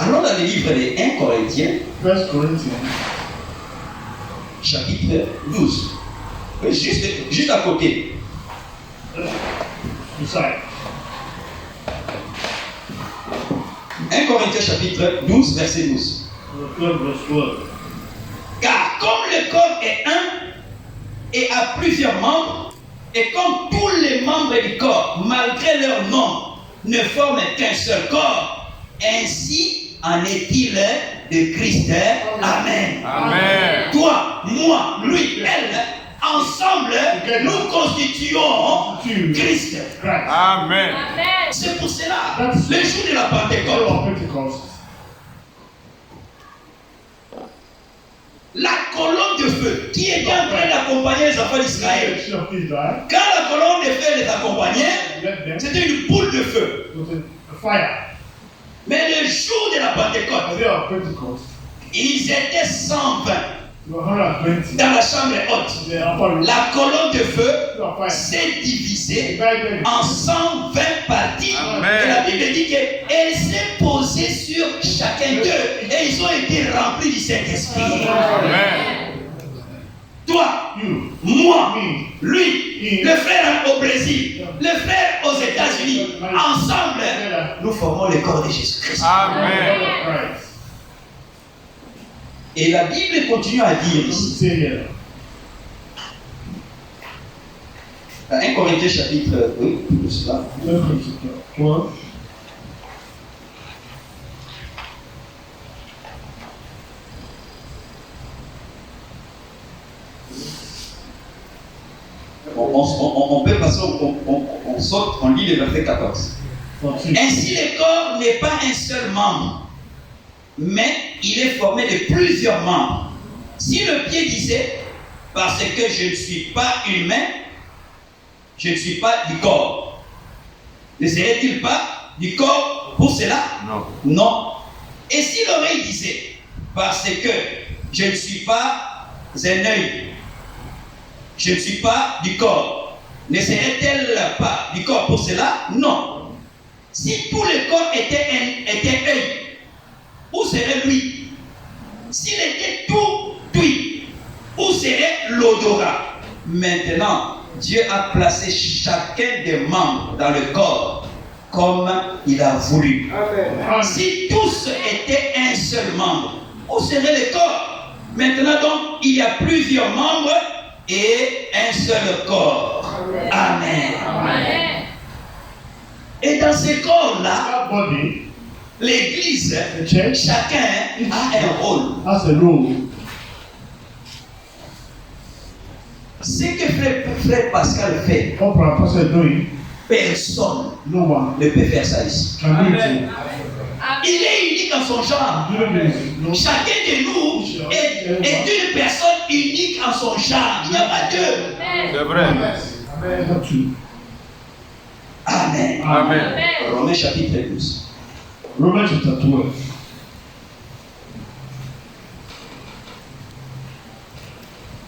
Allons dans le livre de 1 Corinthiens, 1 Corinthians, chapitre 12. Oui, juste à côté. beside. 1 Corinthiens chapitre 12, verset 12. 12 verse 12. Car comme le corps est un et a plusieurs membres, et comme tous les membres du corps, malgré leur nom, ne forment qu'un seul corps, ainsi en est-il de Christ. Amen. Amen. Toi, moi, lui, elle, ensemble, nous constituons Christ. Amen. C'est pour cela, le jour de la Pentecôte, Pentecost, la colonne de feu qui était en train d'accompagner les enfants d'Israël, of Israel, quand la colonne de feu les accompagnait, led them c'était une boule de feu. to the fire. Mais le jour de la On the Pentecôte, day of Pentecost, ils étaient 120 there were 120. dans la chambre haute. The upper room, La colonne de feu of fire, s'est divisée divided en 120 parties. Amen. Et la Bible dit qu'elle s'est posée sur chacun d'eux. Et ils ont été remplis du Saint-Esprit. Amen. Toi, you, moi, me, lui, le frère au Brésil, le frère aux États-Unis, ensemble, nous formons le corps de Jésus-Christ. Amen. Christ. Et la Bible continue à dire ici, Say here, 1 Corinthiens chapitre, oui, tout cela. 1 Corinthians 12. On peut passer, on saute, on lit le verset 14. 14. Ainsi, le corps n'est pas un seul membre, mais il est formé de plusieurs membres. Si le pied disait, parce que je ne suis pas humain, je ne suis pas du corps, ne serait-il pas du corps pour cela? Non. Non. Et si l'oreille disait, parce que je ne suis pas un œil, je ne suis pas du corps, ne serait-elle pas du corps pour cela? Non. Si tout le corps était œil, où serait lui? S'il était tout tuile, où serait l'odorat? Maintenant, Dieu a placé chacun des membres dans le corps comme il a voulu. Amen. Si tous étaient un seul membre, où serait le corps? Maintenant donc, il y a plusieurs membres et un seul corps. Amen. Amen. Et dans ce corps-là, That body, l'Église, the church, chacun a un rôle. has a role. Ce que frère Pascal fait, What our pastor is doing, personne no one ne peut faire ça ici. can do it. Il est unique en son genre. No, Chacun de nous est une personne unique en son genre. Il n'y a pas deux. C'est vrai. not two. Amen. Amen. Romains chapitre 12. Romans chapter 12.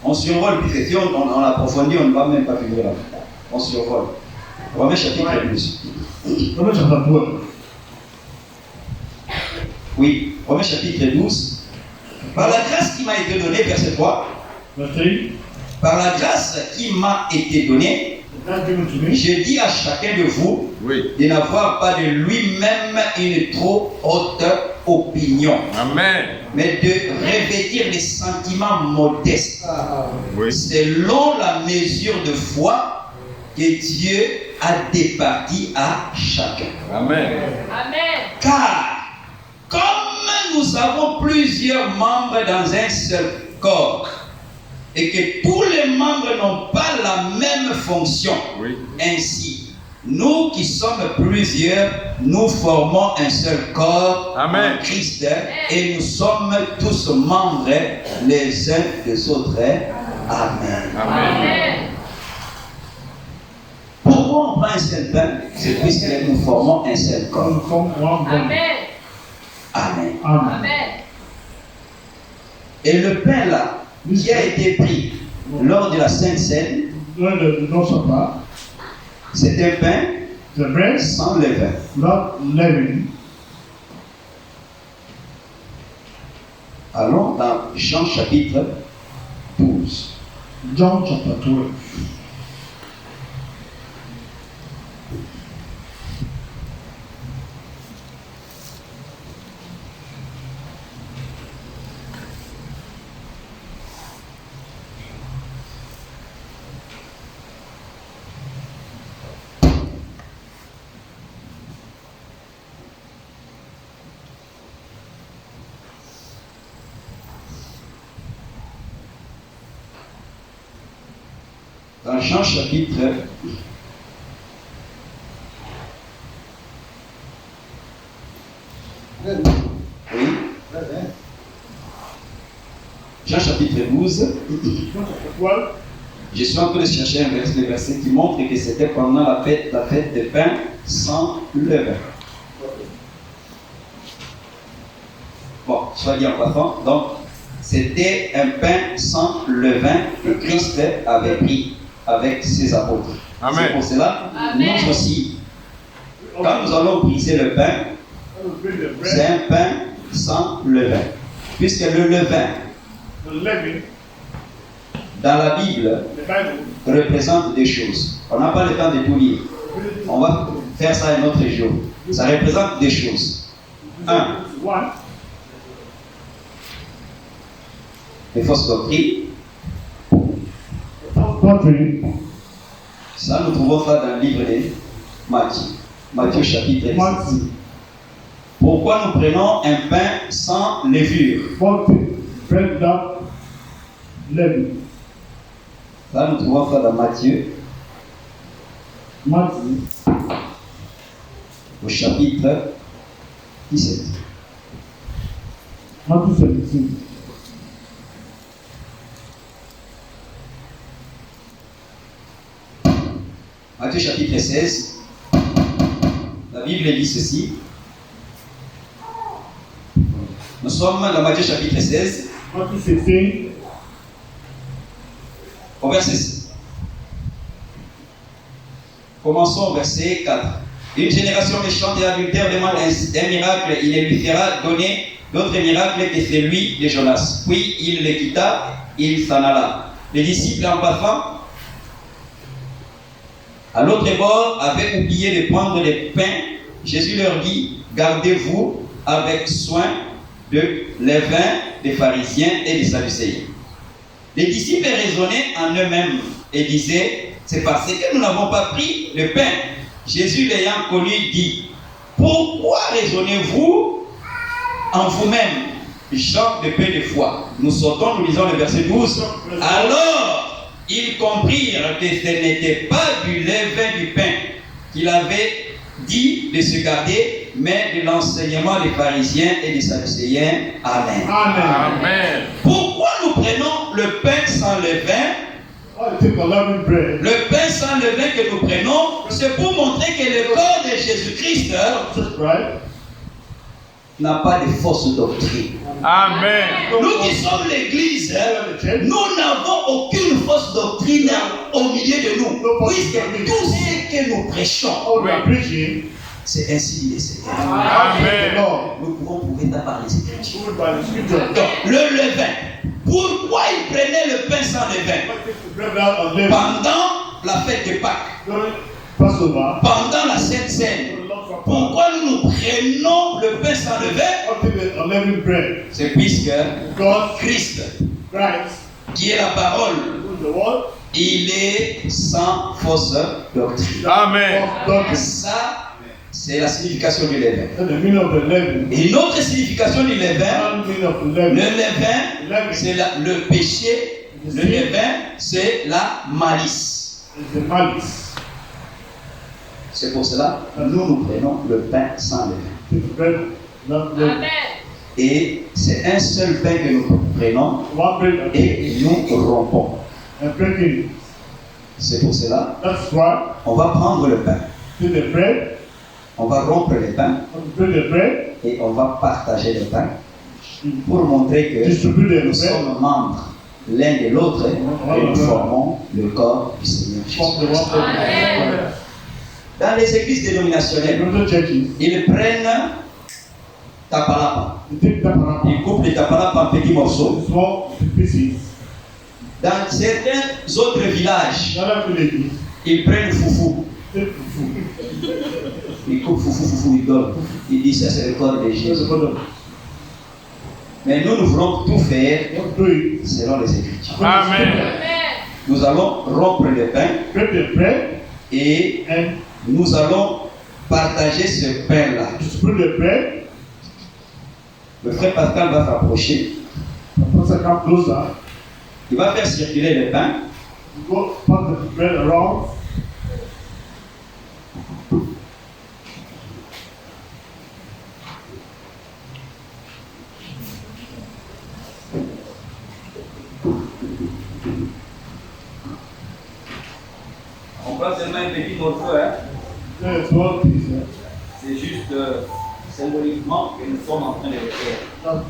On survole plus que on approfondit, on ne va même pas finir là. On survole. Romains chapitre 12. Romans chapter 12. Oui, Romains chapitre 12. Par la grâce qui m'a été donnée, verset 3. Verse 3. Par la grâce qui m'a été donnée, That given to me. je dis à chacun de vous Oui. de n'avoir pas de lui-même une trop haute opinion, Amen. mais de revêtir les sentiments modestes, Oui. selon la mesure de foi que Dieu a départie à chacun. Amen. Car, comme nous avons plusieurs membres dans un seul corps, et que tous les membres n'ont pas la même fonction, Oui. ainsi, nous qui sommes plusieurs, nous formons un seul corps Amen. en Christ, et nous sommes tous membres les uns des autres. Amen. Amen. Pourquoi on prend un seul pain? C'est puisque nous formons un seul corps. Come from one body. Amen. Amen. Et le pain là, qui a été pris lors de la Sainte Seine, When the Lord's Supper, c'est un pain the bread, sans levain. not leaven, Allons dans Jean chapitre 12. John chapter 12. Dans Jean chapitre 12, je suis en train de chercher le verset qui montre que c'était pendant la fête de pain sans levain. Bon, soit dit en passant, donc c'était un pain sans levain que Christ avait pris avec ses apôtres. Amen. C'est pour cela, Amen. nous aussi, quand nous allons briser le pain, c'est un pain sans levain. Puisque le levain, dans la Bible, représente des choses. On n'a pas le temps de tout lire. On va faire ça un autre jour. Ça représente des choses. 1. Les fausses doctrines. Ça, nous trouvons ça dans le livre de Matthieu. Matthieu chapitre 6. Pourquoi nous prenons un pain sans levure? Ça, nous trouvons ça dans Matthieu. Au chapitre 17. Matthieu chapitre 16. La Bible dit ceci. Nous sommes dans Matthieu chapitre 16. Au verset 6. Commençons au verset 4. Une génération méchante et adultère demande un miracle, il ne lui fera donner d'autres miracles que celui de Jonas. Puis il le quitta, il s'en alla. Les disciples en passant à l'autre bord avaient oublié de prendre les pains. Jésus leur dit, gardez-vous avec soin de levain des pharisiens et des sadducéens. Les disciples raisonnaient en eux-mêmes et disaient, c'est parce que nous n'avons pas pris le pain. Jésus l'ayant connu dit, pourquoi raisonnez-vous en vous-même, gens de peu de foi? Nous sautons, nous lisons le verset 12. Alors, ils comprirent que ce n'était pas du levain du pain qu'il avait dit de se garder, mais de l'enseignement des pharisiens et des sadducéens. Amen. Amen. Pourquoi nous prenons le pain sans levain? Le pain sans levain que nous prenons, c'est pour montrer que le corps de Jésus-Christ n'a pas de fausse doctrine. Amen. Nous qui sommes l'Église, nous n'avons aucune fausse doctrine au milieu de nous. Puisque tout ce que nous prêchons, c'est ainsi dit le Seigneur. Amen. Nous pouvons prouver ça par les Écritures. Donc, le levain. Pourquoi ils prenaient le pain sans levain? Pendant la fête de Pâques, pendant la Sainte Seine. Pourquoi nous prenons le pain sans levain? C'est puisque Christ, qui est la parole, il est sans fausse doctrine. Amen. Ça, c'est la signification du levain. Et une autre signification du levain, le levain, c'est le péché. Le levain, c'est la malice. C'est pour cela que nous prenons le pain sans levain. Amen. Et c'est un seul pain que nous prenons et nous rompons. C'est pour cela on va prendre le pain. On va rompre le pain et on va partager le pain pour montrer que nous sommes membres l'un de l'autre et nous formons le corps du Seigneur Jésus. Dans les églises dénominationnelles, ils prennent Tapalapa. You take tapalapa. Il coupe les tapalapa en petits morceaux. Small pieces. Dans certains autres villages, Another village. ils prennent foufou. Take food. Ils coupent foufou, ils donnent. Ils disent ça c'est le corps de Just Jésus. for them. Mais nous voulons tout faire Don't do it. selon les Écritures. Amen. Nous allons rompre le pain Break the bread et and nous allons partager ce pain-là. distribute the bread. Le frère Pascal va s'approcher. The pastor come closer. Il va faire circuler le pain. You go pass the bread around. On prend seulement un petit morceau, hein. Then small piece. C'est juste symboliquement que nous sommes en train de le faire.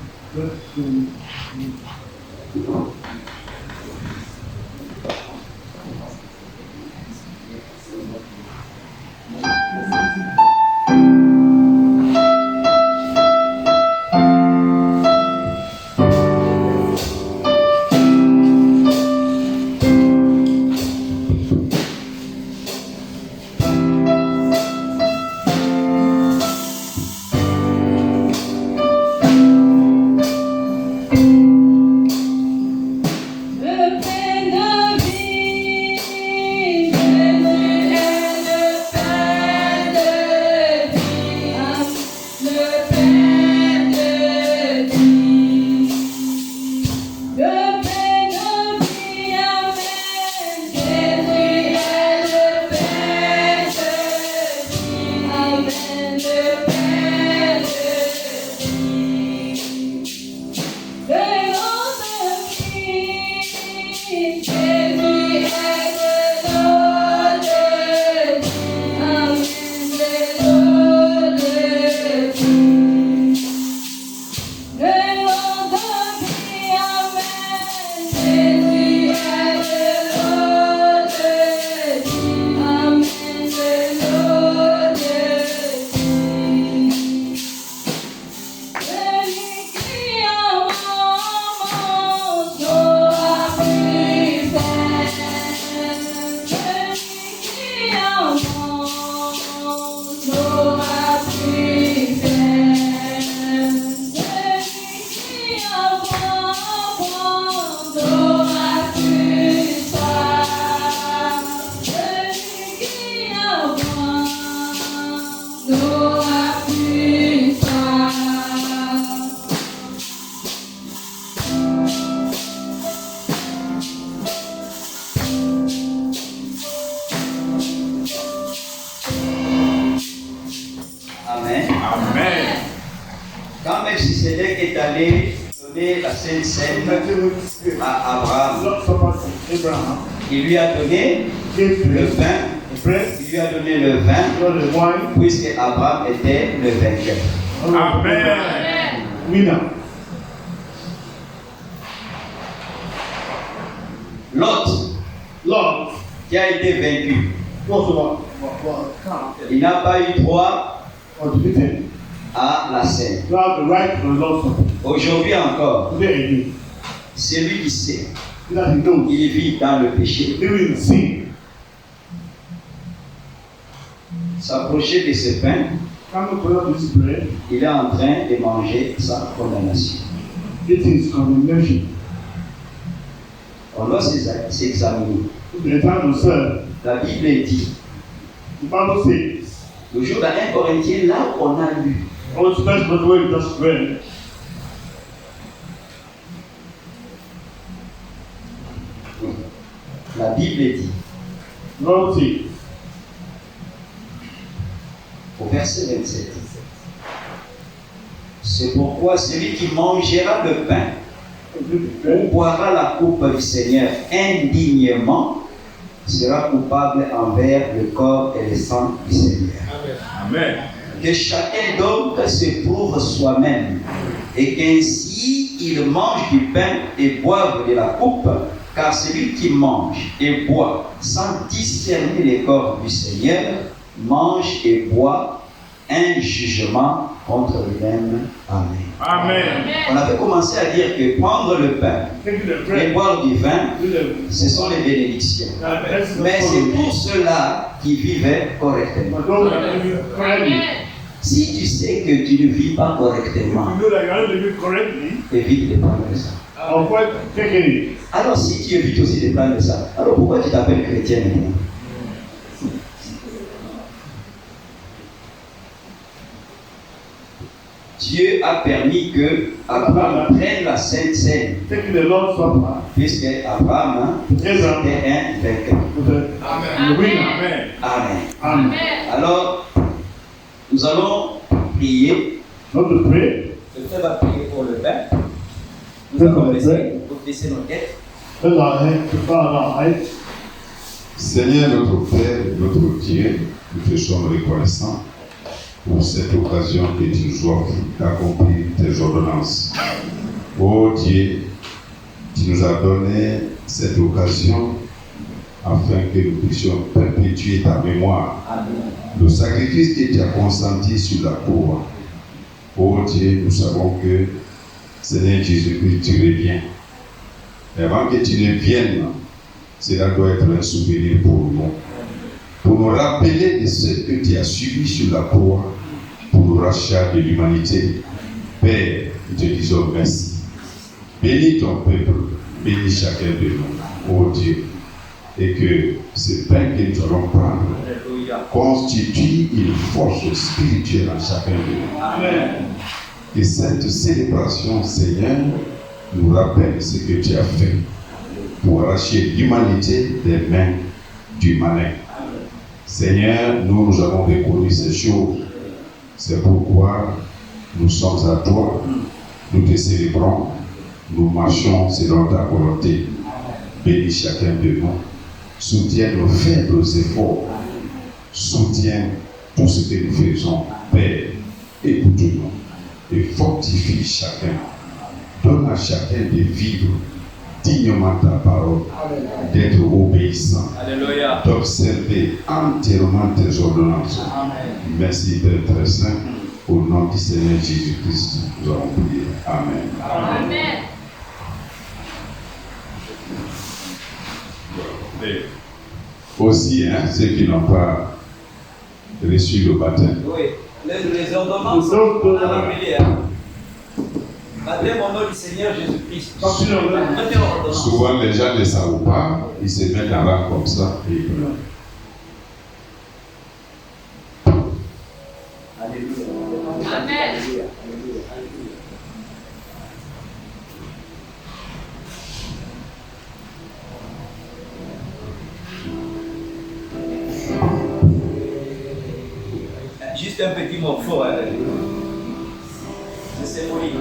Quand Melchisedec est allé donner la Sainte Seine à Abraham, il lui a donné le pain, il lui a donné le vin, puisque Abraham était le vainqueur. Amen. L'autre qui a été vaincu, il n'a pas eu droit à la scène. Aujourd'hui encore, celui qui sait, il vit dans le péché, s'approcher de ce pain, il est en train de manger sa condamnation. On doit s'examiner. La Bible dit, toujours dans 1 Corinthiens, là où on a lu, la Bible dit, au verset 27, c'est pourquoi celui qui mangera le pain ou boira la coupe du Seigneur indignement sera coupable envers le corps et le sang du Seigneur. Amen. Que chacun donc se prouve soi-même et qu'ainsi il mange du pain et boive de la coupe, car celui qui mange et boit sans discerner le corps du Seigneur mange et boit un jugement contre lui-même. Amen. Amen. On avait commencé à dire que prendre le pain Taking the et bread, boire du vin, do the ce sont les bénédictions. blessings Mais of c'est God. pour ceux-là qui vivaient correctement. But those that are living correctly, Si tu sais que tu ne vis pas you correctement, know that you are not living correctly, évite de prendre ça. avoid taking it. Alors si tu évites aussi de prendre ça, alors pourquoi tu t'appelles chrétien maintenant? Dieu a permis que Abraham prenne la Sainte Seine, Taking the Lord's Supper, puisque Abraham était un vainqueur. with the winner. Amen. Amen. Amen. Alors, nous allons prier. Not to pray, Le frère va prier pour le pain. Nous allons baisser nos têtes. let our head to bow our heads. Seigneur notre Père, notre Dieu, nous te sommes reconnaissants pour cette occasion que tu nous offres d'accomplir tes ordonnances. Ô Dieu, tu nous as donné cette occasion afin que nous puissions perpétuer ta mémoire. Le sacrifice que tu as consenti sur la croix. Ô Dieu, nous savons que Seigneur Jésus-Christ, tu reviens. Et avant que tu ne viennes, cela doit être un souvenir pour nous. Pour nous rappeler de ce que tu as subi sur la croix pour le rachat de l'humanité. Père, nous te disons merci. Bénis ton peuple, bénis chacun de nous, ô Dieu. Et que ce pain que nous allons prendre constitue une force spirituelle en chacun de nous. Amen. Que cette célébration, Seigneur, nous rappelle ce que tu as fait pour arracher l'humanité des mains du malin. Seigneur, nous avons reconnu ces choses. C'est pourquoi nous sommes à toi, nous te célébrons, nous marchons selon ta volonté. Bénis chacun de nous, soutiens nos faibles efforts, soutiens tout ce que nous faisons. Père, écoute-nous et fortifie chacun. Donne à chacun de vivre dignement ta parole, d'être obéissant, d'observer entièrement tes ordonnances. Merci Père très saint. Au nom du Seigneur Jésus-Christ, nous avons prié. Amen. Amen. Aussi, ceux qui n'ont pas reçu le baptême, Oui, les ordonnances, Donc, on a rappelé. Baptême au nom du Seigneur Jésus-Christ. Baptême au nom. Mettez l'ordonnance. souvent les gens ne savent pas, ils se mettent en rang comme ça. Et Amen. Juste un petit morceau. C'est symbolique.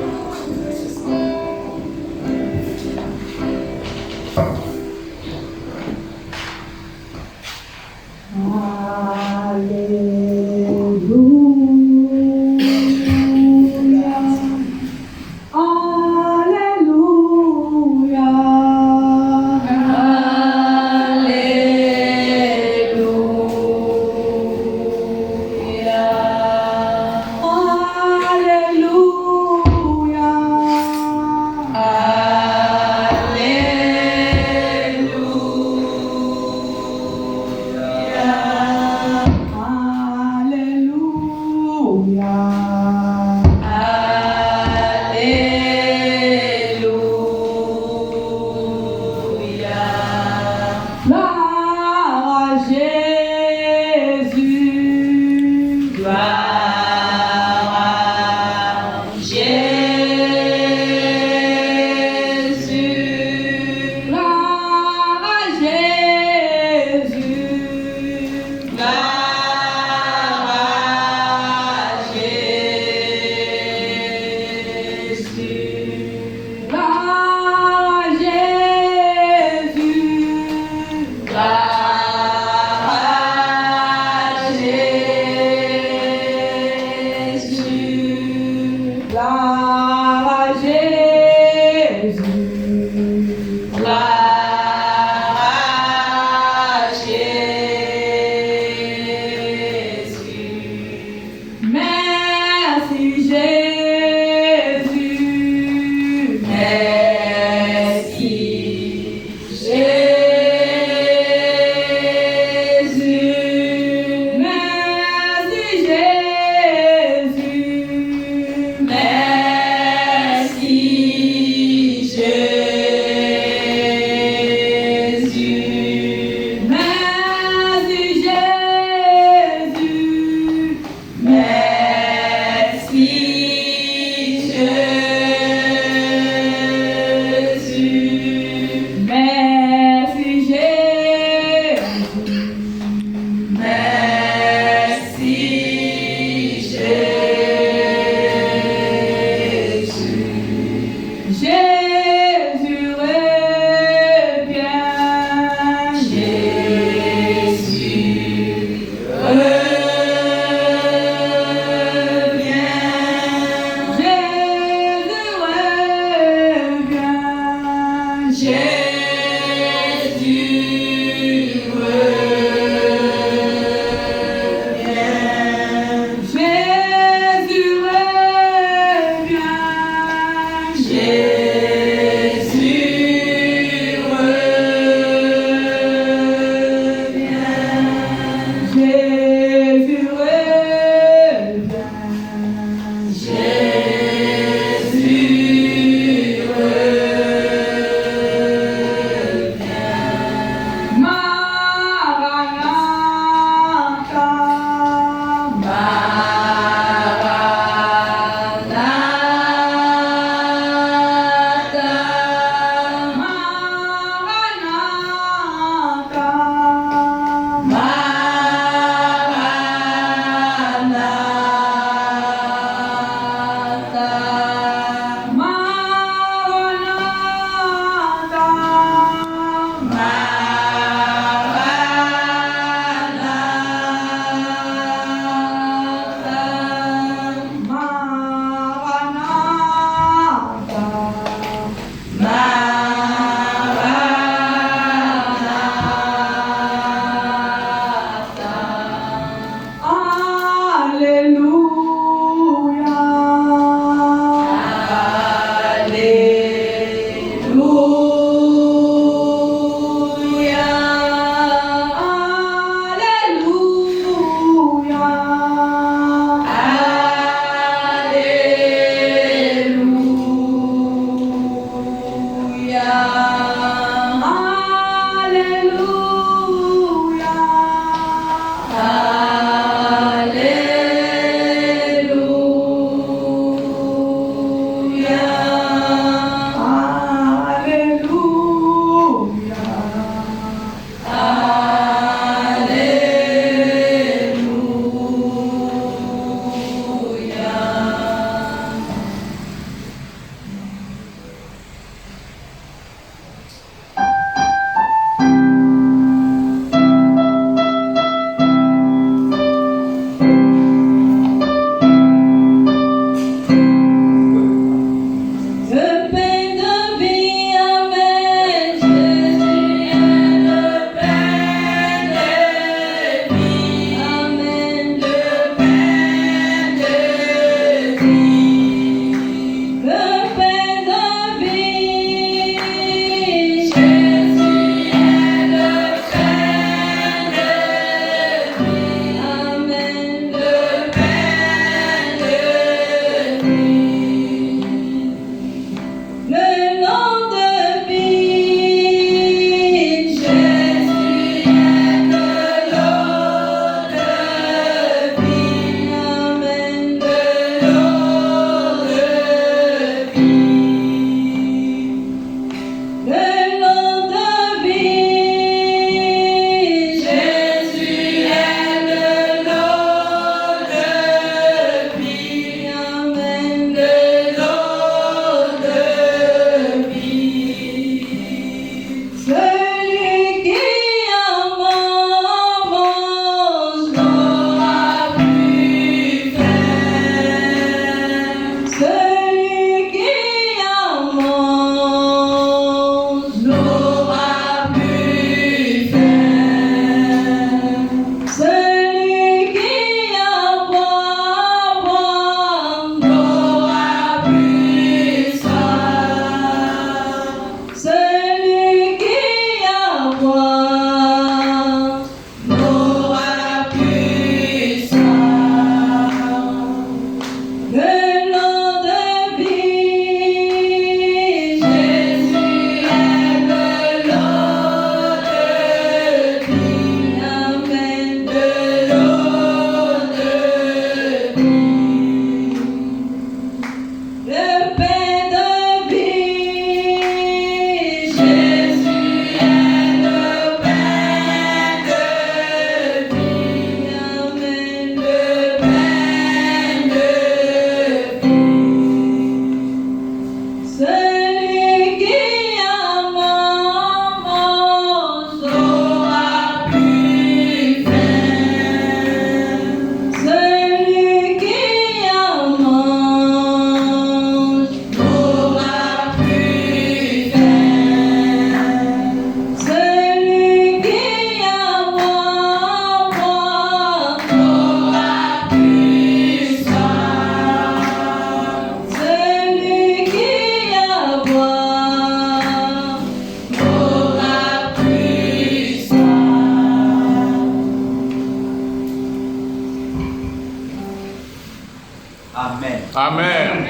Amen.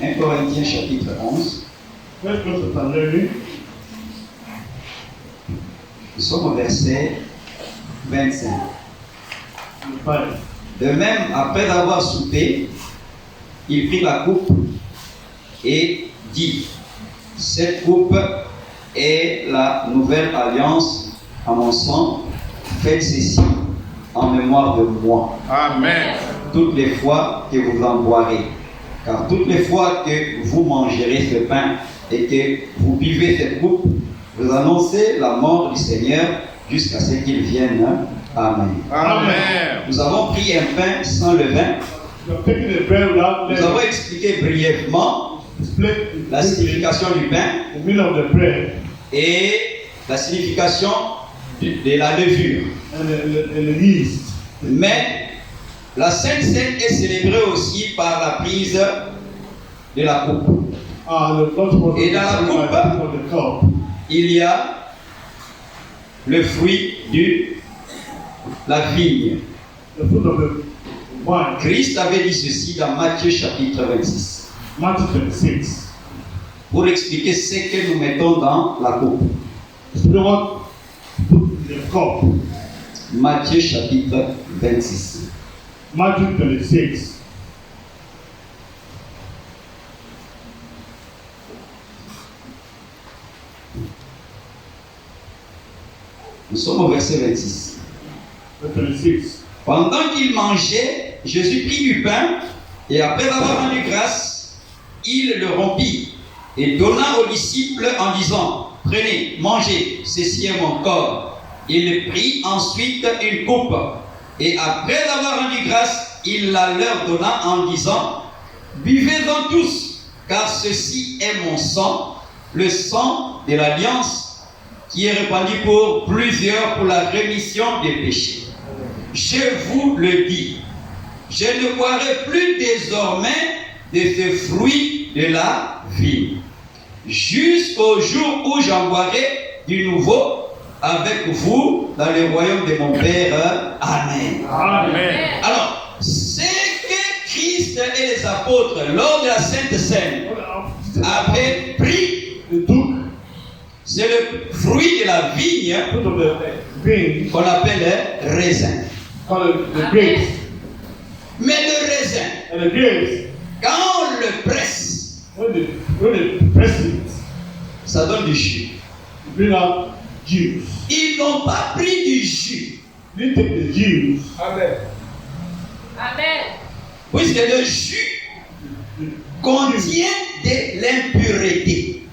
1 Corinthiens chapitre 11. Let's go to Tanzania. Nous sommes au verset 25. De même, après avoir soupé, il prit la coupe et dit, cette coupe est la nouvelle alliance à mon sang, faites ceci en mémoire de moi. Amen. Toutes les fois que vous en boirez. Car toutes les fois que vous mangerez ce pain et que vous buvez cette coupe, vous annoncez la mort du Seigneur jusqu'à ce qu'il vienne. Amen. Amen. Nous avons pris un pain sans levain. Nous avons expliqué brièvement la signification du pain et la signification de la levure. Mais la Sainte Seine est célébrée aussi par la prise de la coupe. Et dans la coupe, il y a le fruit de la vigne. Christ avait dit ceci dans Matthieu chapitre 26. Pour expliquer ce que nous mettons dans la coupe. Matthieu chapitre 26. Matthew 26. Nous sommes au verset 26. 26. Pendant qu'il mangeait, Jésus prit du pain et après avoir rendu grâce, il le rompit et donna aux disciples en disant, prenez, mangez, ceci est mon corps. Il prit ensuite une coupe et après avoir rendu grâce, il la leur donna en disant, buvez-en tous, car ceci est mon sang, le sang de l'alliance qui est répandu pour plusieurs pour la rémission des péchés. Je vous le dis, je ne boirai plus désormais de ce fruit de la vie, jusqu'au jour où j'en boirai du nouveau avec vous dans le royaume de mon Père. Amen. Amen. Alors, ce que Christ et les apôtres, lors de la Sainte Seine, avaient pris, c'est le fruit de la vigne qu'on appelle raisin. Mais le raisin, quand on le presse, ça donne du jus. Ils n'ont pas pris du jus. Amen. Amen. Puisque le jus contient de l'impureté.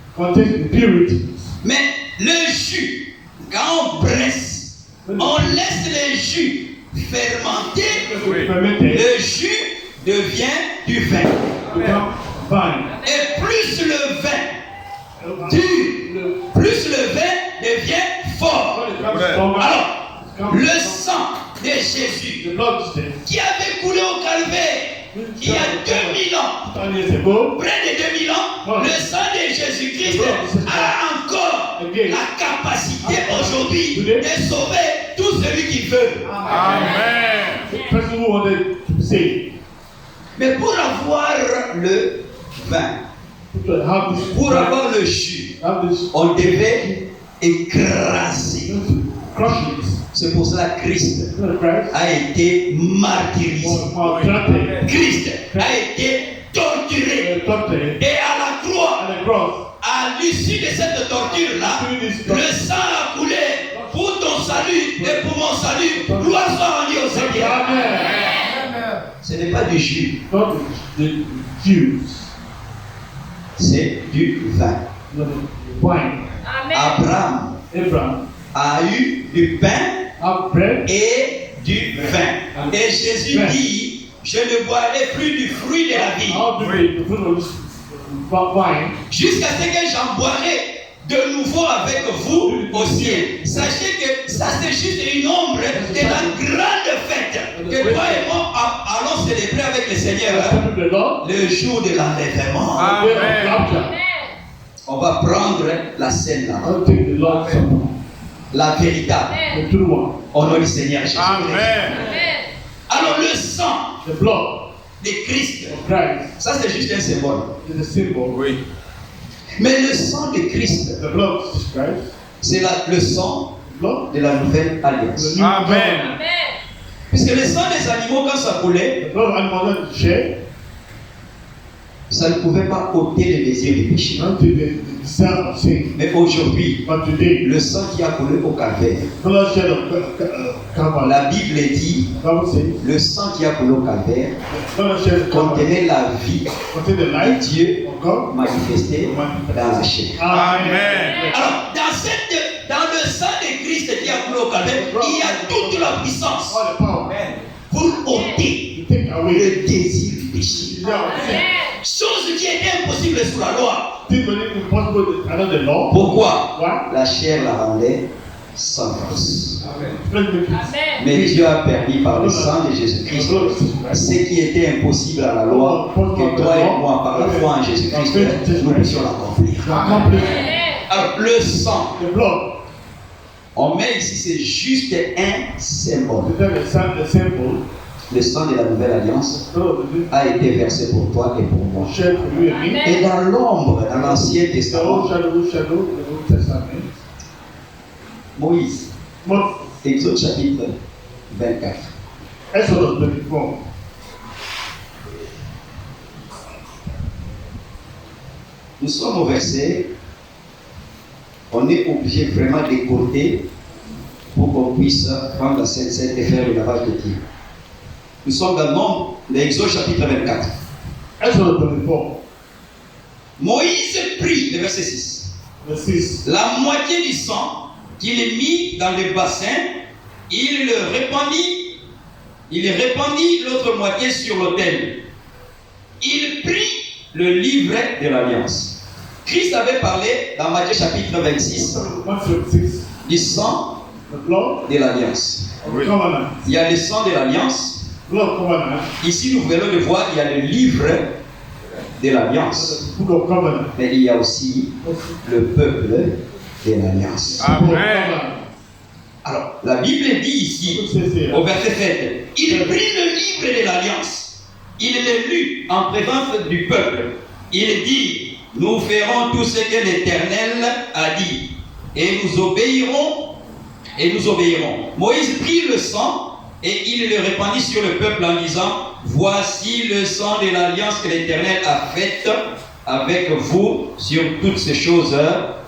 Mais le jus, quand on presse, on laisse le jus fermenter, le jus devient du vin. Et plus le vin dure, plus le vin devient fort. Alors, le sang de Jésus qui avait coulé au calvaire il y a 2000 ans, près de 2000 ans, le sang de Jésus-Christ a encore la capacité aujourd'hui de sauver tout celui qui veut. Amen. Mais pour avoir le vin, pour avoir le jus, on devait écraser. C'est pour cela que Christ a été martyrisé. Christ a été torturé. Et à la croix, à l'issue de cette torture-là, le sang a coulé pour ton salut et pour mon salut. Gloire soit rendue au Seigneur. Ce n'est pas du jus. C'est du vin. Abraham a eu du pain et du vin. Et Jésus dit, je ne boirai plus du fruit de la vie jusqu'à ce que j'en boirai de nouveau avec vous au ciel. Sachez que ça c'est juste une ombre de la grande fête que toi et moi allons célébrer avec le Seigneur le jour de l'enlèvement. Amen. On va prendre la scène là. la véritable. The true one. Au nom du Seigneur Jésus. Amen. Amen. Alors le sang The blood de Christ, of Christ ça c'est juste un symbole. is a symbol. Oui. Mais le sang de Christ, The blood of Jesus Christ, c'est le sang the blood, de la nouvelle alliance. the new Amen. covenant. Amen. Puisque le sang des animaux, quand ça coulait, The blood of animals that shed ça ne pouvait pas ôter le désir du péché. unto the desire of sin. Mais aujourd'hui, But today, le sang qui a coulé au calvaire, the blood shed of Calvary. la Bible dit, Bible says, le sang qui a coulé au calvaire the blood shed of Calvary contenait la vie contain the de light Dieu of God. manifestée dans la chair. Amen. Alors, dans le sang de Christ qui a coulé au calvaire, il y a toute la puissance All the power pour ôter to take away le désir du the péché. desire of sin. Amen. Chose qui était impossible sous la loi. Things were impossible under the law. Pourquoi? Why? La chair la rendait sans force. Let's make it. Amen. Mais Dieu a permis par le sang de The Jésus-Christ blood of Jesus Christ. ce qui était impossible à la loi, que toi et moi, par la foi en Jésus-Christ, nous puissions l'accomplir. Accomplished. Amen. Alors, le sang, The blood. on met ici, c'est juste un symbole. The symbol. Le sang de la nouvelle alliance The blood of the a été versé pour toi et pour moi. shed for you and me. Et dans l'ombre, dans l'Ancien The Testament, old shadow, the Old Testament. Moïse, But Exode chapitre 24. Exodus 24. Nous sommes au verset, on est obligé vraiment d'écouter pour qu'on puisse prendre la Sainte Seine et faire le lavage de pieds. Nous sommes dans l'Exode chapitre 24. Exodus 24. Moïse prit, le verset 6, The 6. la moitié du sang qu'il mit dans le bassin, il répandit l'autre moitié sur l'autel. Il prit le livret de l'alliance. Christ avait parlé dans Matthieu chapitre 26 Matthew 6. du sang The blood de l'alliance. of the covenant. Il y a le sang de l'alliance. Blood covenant. Ici, nous venons de voir, il y a le livre de l'alliance. The book of covenant. Mais il y a aussi le peuple de l'alliance. Amen. Alors, la Bible dit ici, au verset 7, il prit le livre de l'alliance. Il le lut en présence du peuple. Il dit, nous ferons tout ce que l'Éternel a dit. Et nous obéirons. Moïse prit le sang et il le répandit sur le peuple en disant, voici le sang de l'alliance que l'Éternel a faite avec vous sur toutes ces choses.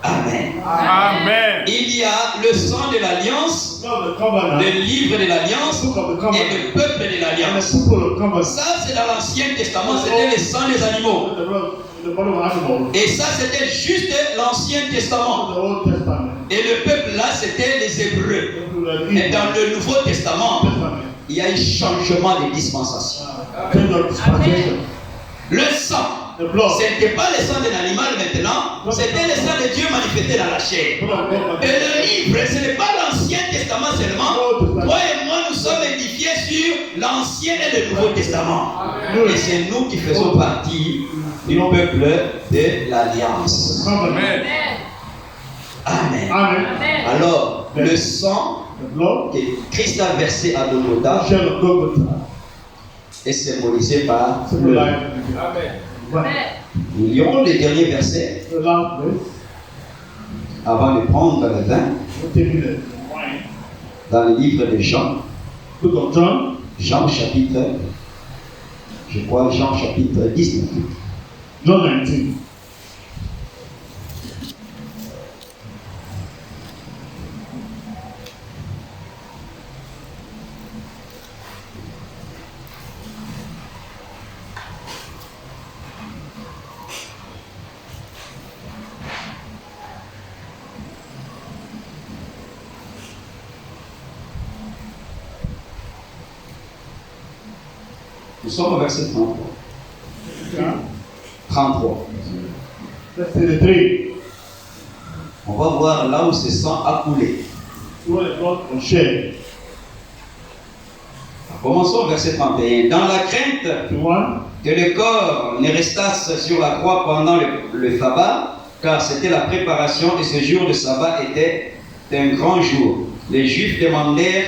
Amen. Amen. Il y a le sang de l'alliance, Blood of the covenant. le livre de l'alliance Book of the et covenant. le peuple de And l'alliance. the people of covenant. Ça, c'est dans l'Ancien Testament, c'était le sang des animaux. The blood of animals. Et ça, c'était juste l'Ancien Testament. The Old Testament. Et le peuple là, c'était les Hébreux. Et dans le Nouveau Testament, il y a un changement de dispensation. Change of dispensation. Le sang, The blood. ce n'était pas le sang d'un animal maintenant, c'était le sang de Dieu manifesté dans la chair. Et le livre, ce n'est pas l'Ancien Testament seulement. Toi et moi, nous sommes édifiés sur l'Ancien et le Nouveau Testament. Et c'est nous qui faisons partie du peuple de l'Alliance. Amen. Amen. Amen. Amen. Alors, le sang The blood. que Christ a versé à Golgotha Shed of Golgotha. est symbolisé par le. Symbolize. Amen. Nous lirons les derniers versets The last verse. avant de prendre le vin We're taking the wine. dans le livre de Jean. Book of John. Jean chapitre 19. John 19. Nous sommes au verset 33. 33. Let's say the 3. On va voir là où ce sang a coulé. Where the blood was shed. Commençons au verset 31. Dans la crainte 21. que le corps ne restasse sur la croix pendant le sabbat, car c'était la préparation et ce jour de sabbat était d'un grand jour, les Juifs demandèrent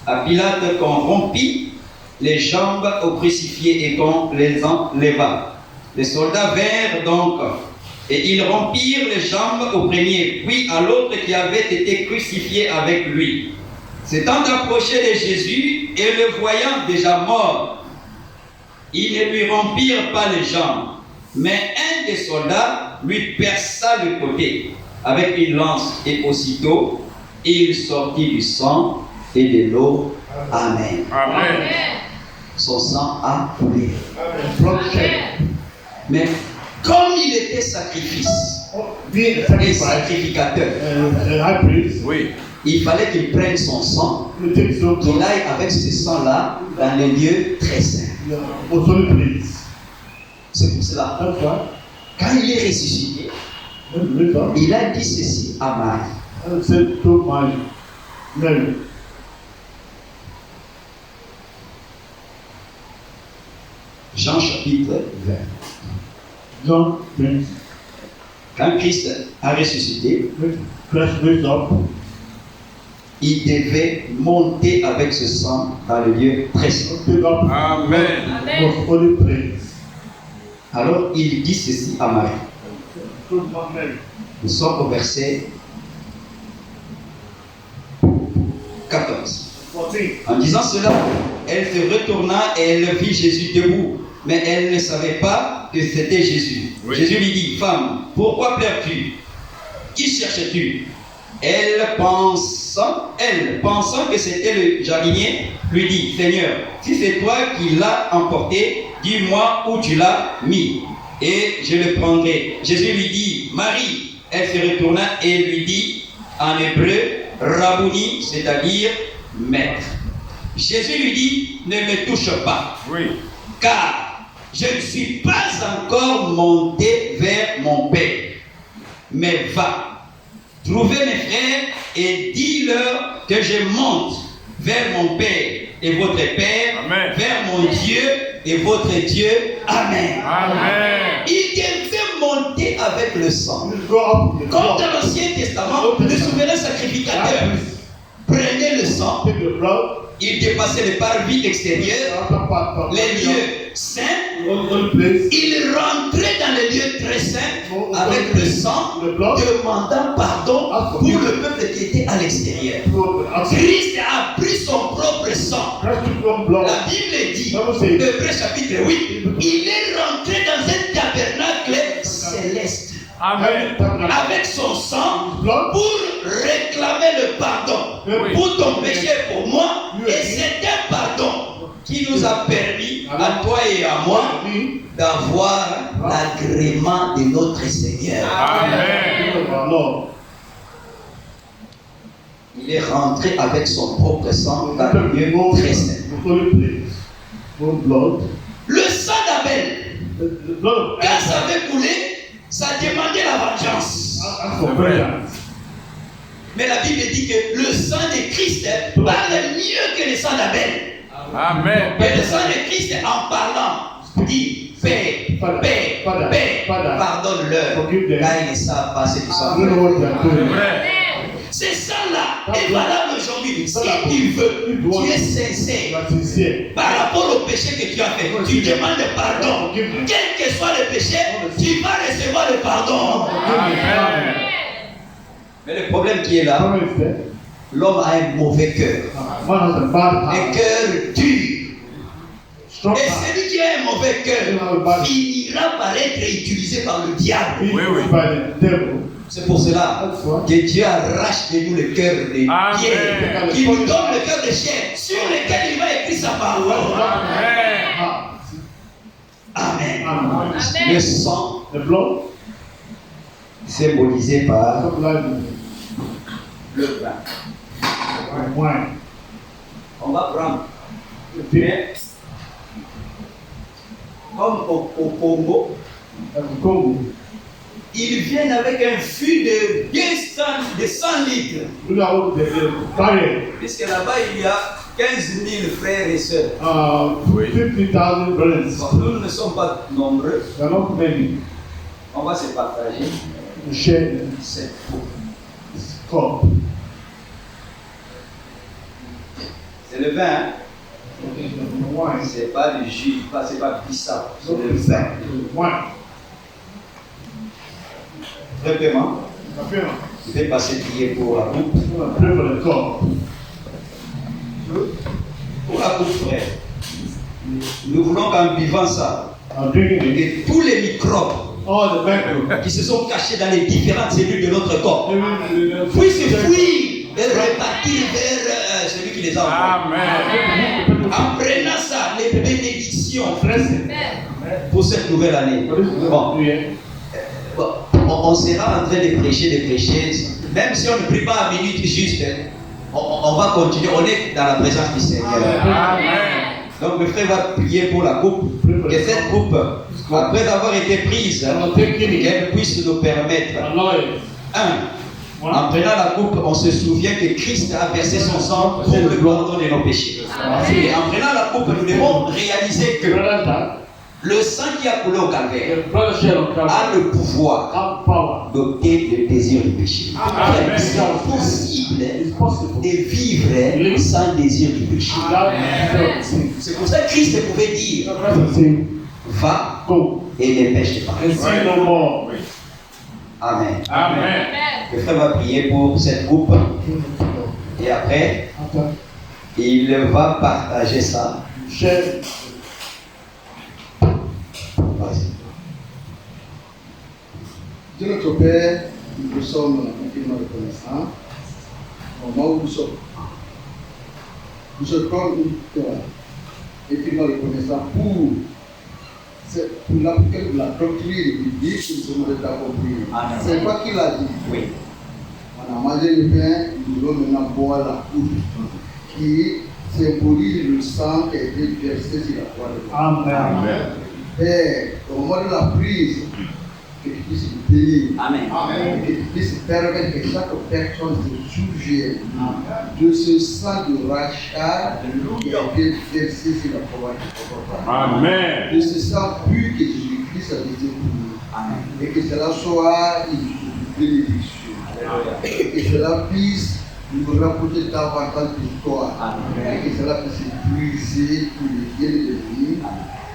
à Pilate qu'on rompît les jambes aux crucifiés et qu'on les enlevât. Les soldats vinrent donc et ils rompirent les jambes au premier, puis à l'autre qui avait été crucifié avec lui. S'étant approché de Jésus et le voyant déjà mort, ils ne lui rompirent pas les jambes, mais un des soldats lui perça le côté avec une lance et aussitôt il sortit du sang et de l'eau. Amen. Amen. Son sang a coulé. Blood shed. Mais comme il était sacrifice Being a et sacrifice, sacrificateur, a high priest, Oui. il fallait qu'il prenne son sang, he takes no qu'il blood. aille avec ce sang-là dans les lieux très saints. Most holy place. C'est pour cela, That's why quand il est ressuscité, when he rose up, il a dit ceci à Marie. I said to my Mary, Jean chapitre 20. John 20, Quand Christ a ressuscité, when Christ raised up, il devait monter avec ce sang dans le lieu très saint. take up Amen. most holy place. Alors il dit ceci à Marie. To my Mary. Nous sommes au verset 14. 14. En disant cela, elle se retourna et elle vit Jésus debout. Mais elle ne savait pas que c'était Jésus. Oui. Jésus lui dit, femme, pourquoi pleures-tu? Qui cherches-tu? Elle, pensant que c'était le jardinier, lui dit, Seigneur, si c'est toi qui l'as emporté, dis-moi où tu l'as mis, et je le prendrai. Jésus lui dit, Marie. Elle se retourna et lui dit, en hébreu, Rabouni, c'est-à-dire maître. Jésus lui dit, ne me touche pas, Oui. car je ne suis pas encore monté vers mon Père. Mais va, trouvez mes frères et dis-leur que je monte vers mon Père et votre Père, Amen. vers mon Dieu et votre Dieu. Amen. Amen. Il devait monter avec le sang. You go up with the Comme blood. dans l'Ancien Testament, le souverain sacrificateur prenait le sang, Take the blood. il dépassait les parvis extérieurs, Outer part of les lieux saints, holy place. il rentrait dans les lieux très saints avec le sang, demandant pardon pour le peuple qui était à l'extérieur. Christ a pris son propre sang. Christ took one blood. La Bible dit, Hébreux chapitre 8, il est rentré dans un tabernacle céleste Amen. avec son sang pour réclamer le pardon Oui. pour ton péché et pour moi. Et c'est un pardon qui nous a permis, à toi et à moi, d'avoir l'agrément de notre Seigneur. Amen. Lord. Il est rentré avec son propre sang dans le lieu très saint. Holy place. One blood. Le sang d'Abel, The blood of quand ça avait coulé, ça demandait la vengeance. ask for vengeance. Mais la Bible dit que le sang de Christ parle mieux que le sang d'Abel. Amen. Et le sang de Christ, en parlant, dit Père, Père, Père, pardonne-leur, car ils ne savent pas ce qu'ils I sont. don't know what they are C'est doing. vrai. Ce sang-là est valable aujourd'hui. Si tu veux, tu es sincère You are sincere. par rapport au péché que tu as fait. Tu demandes pardon. Quel que soit le péché, tu vas recevoir le pardon. Amen. Mais le problème qui est là, How is that? l'homme a un mauvais cœur. Man has a bad Un heart. cœur dur. Strong Et heart. celui qui a un mauvais cœur finira par être utilisé par le diable. Being Oui, oui. used by the devil. C'est pour cela That's why. que Dieu arrache de nous le cœur de Amen. pierre, qui nous donne le cœur de chair, sur lequel il va écrire sa parole. Amen. Heart. Amen. Amen. Le sang The blood symbolisé par symbolizes le vin. the wine. On va prendre. The beer. Mais, comme au Congo, And the Congo. ils viennent avec un fût de 100 litres. Look at what the barrier. Puisque là-bas, il y a 15 000 frères et sœurs. 50,000 brothers. Bon, nous ne sommes pas nombreux. There are not many. On va se partager To share cette peau. cup. C'est le vin. Hein? Wine. C'est pas du jus, c'est pas bissap. C'est So le it's vin. wine. Vraiment, Après, je vais passer prier pour la coupe. I'm going to pray for the cup. Pour la coupe, frère. Nous voulons qu'en buvant ça, I'm drinking it. que tous les microbes All the bacteria. qui se sont cachés dans les différentes cellules de notre corps puissent se fuir et repartir vers celui qui les a envoyés. Amen. En prenant ça, les bénédictions Blessing. pour cette nouvelle année. But this is Bon, the year. bon, on sera en train de prêcher. Même si on ne prie pas à minute juste, hein, on va continuer. On est dans la présence du Seigneur. Amen. Donc le frère va prier pour la coupe. Et cette coupe, après avoir été prise, qu'elle puisse nous permettre, Anointed. en prenant la coupe, on se souvient que Christ a versé son sang pour le pardon de nos péchés. Et en prenant la coupe, nous devons réaliser que le sang qui a coulé au calvaire The blood shed on a Calvary. le pouvoir Have power. d'ôter le désir du péché. Amen. C'est impossible It's possible. de vivre sans désir du péché. Without sin. C'est pour ça que Christ pouvait dire, The present sin. va Go. et ne pêche pas. And sin no more. Amen. Amen. Le frère va prier pour cette coupe et après, After il va partager ça. shed. Vas-y. Dieu notre Père, nous sommes infiniment reconnaissants au moment où nous sommes. Nous sommes infiniment reconnaissants pour la doctrine biblique que nous sommes accomplis. Amen. C'est quoi qu'il a dit. Oui. On a mangé le pain, nous allons maintenant boire la coupe qui symbolise le sang qui a été versé sur la croix de Christ. Amen. Père, au moment de la prise, que tu puisses nous bénir. Amen. Que tu puisses permettre que chaque personne se souvienne de ce sang de rachat qui a été versé sur la croix de Christ. Amen. De ce sang pur que Jésus-Christ a versé pour nous. Amen. Et que cela soit une bénédiction. Et que cela puisse nous rapporter davantage d'histoire. Amen. Et que cela puisse briser tous les liens de vie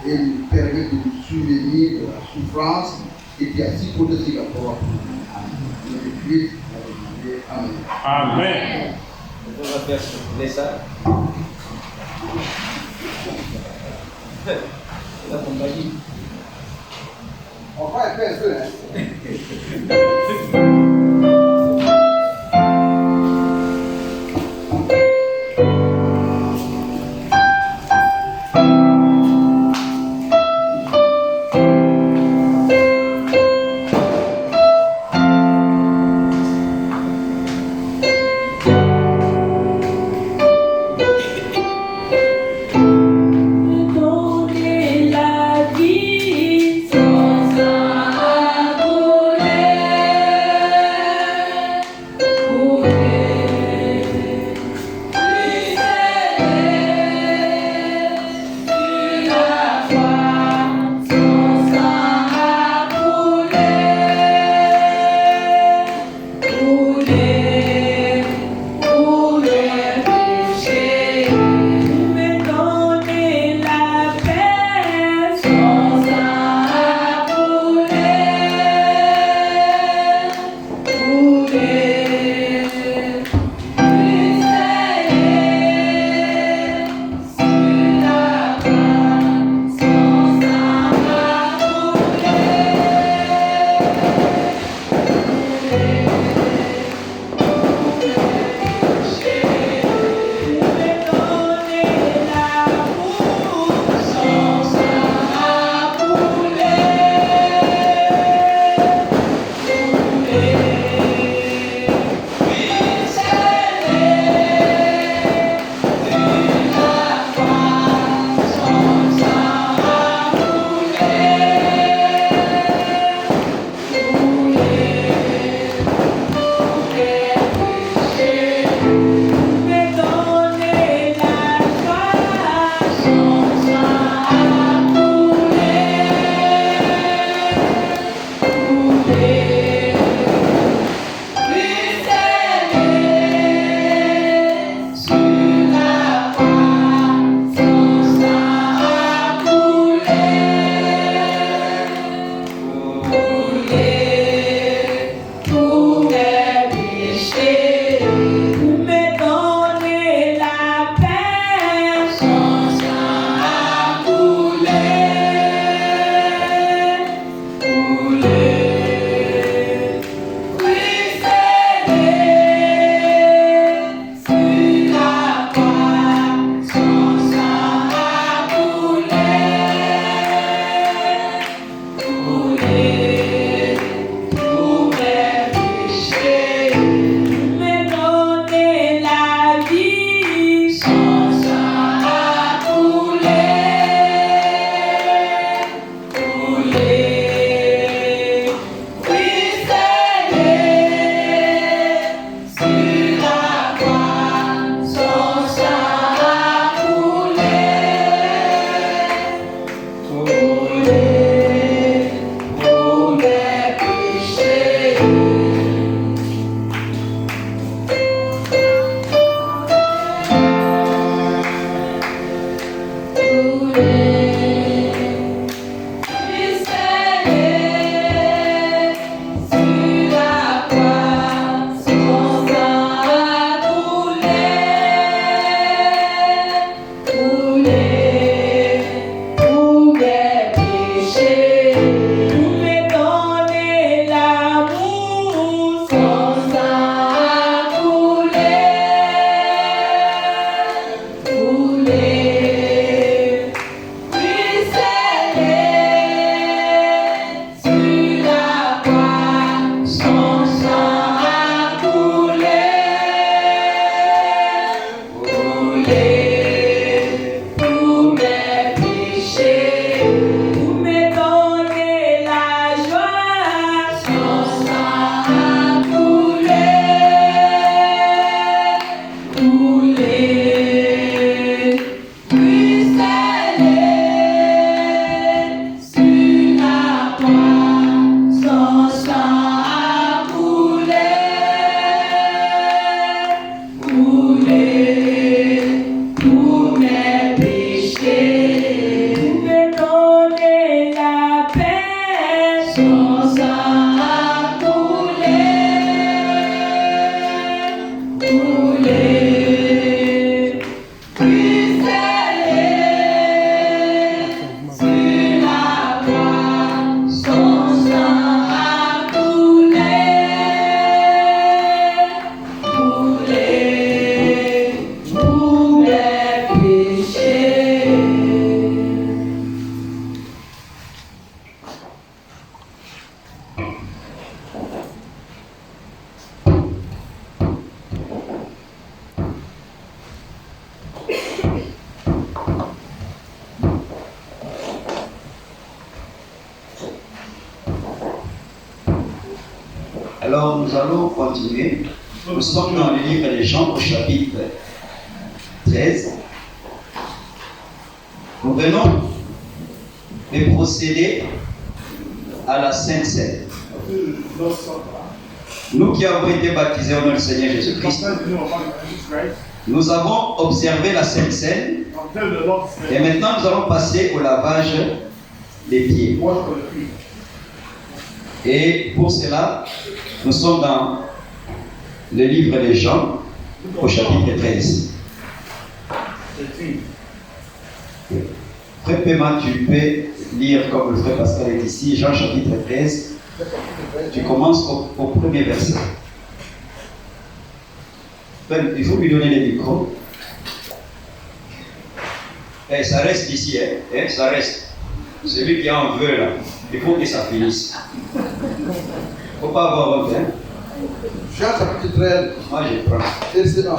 et nous permettre de nous souvenir de la souffrance et qui a si protégé la croix pour nous. Dans le Christ, Amen. Amen. Le frère va faire souffler ça. La compagnie. On va faire un peu, hein. Donner la vie sans arrêt. Alors nous allons continuer. Nous sommes dans le livre des Jean au chapitre 13. Nous venons de procéder à la Sainte Seine. Nous qui avons été baptisés au nom du Seigneur Jésus-Christ, nous avons observé la Sainte Seine et maintenant nous allons passer au lavage des pieds. Et pour cela, nous sommes dans le livre de Jean au chapitre 13. Frère Paiement, tu peux lire comme le frère Pascal est ici, Jean chapitre 13. Tu commences au premier verset. Il faut lui donner le micro. Ça reste ici, ça reste. Celui qui en veut là, il faut que ça finisse. Il ne faut pas avoir honte. Jean chapitre 13, Moi je prends. verset 1.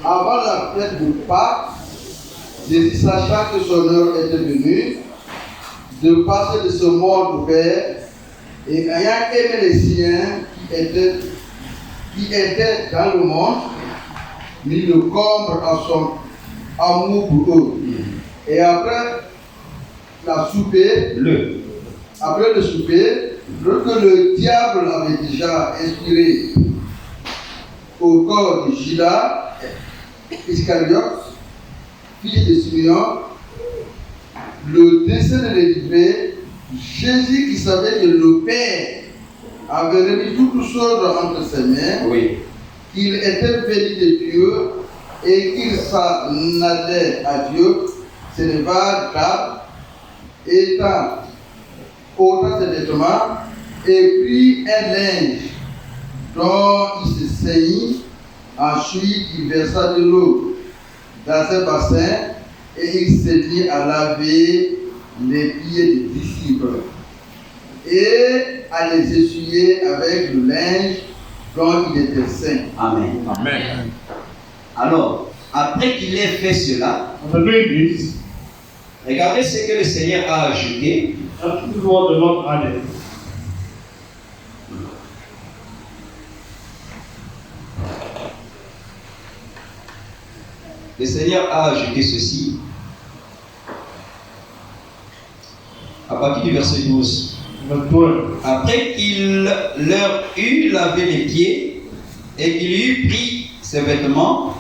Avant la fête de Pâques, Jésus, sachant que son heure était venue de passer de ce monde au Père, et ayant aimé les siens qui étaient dans le monde, mit le comble à son amour pour eux. Et après le souper, lorsque le diable avait déjà inspiré au corps de Judas Iscariote, fils de Simeon, le dessein de les livrer, Jésus qui savait que le Père avait remis toutes choses entre ses mains, qu'il était béni de Dieu et qu'il s'en allait à Dieu, se leva table, étant ôta ses vêtements et prit un linge dont il se saignit. Ensuite, il versa de l'eau dans un bassin et il se mit à laver les pieds des disciples et à les essuyer avec le linge dont il était saint. Amen. Amen. Alors, après qu'il ait fait cela, After doing this, regardez ce que le Seigneur a ajouté. this is what the Lord added. Le Seigneur a ajouté ceci. À partir du verset 12. Verse 12. Après qu'il leur eut lavé les pieds et qu'il eut pris ses vêtements,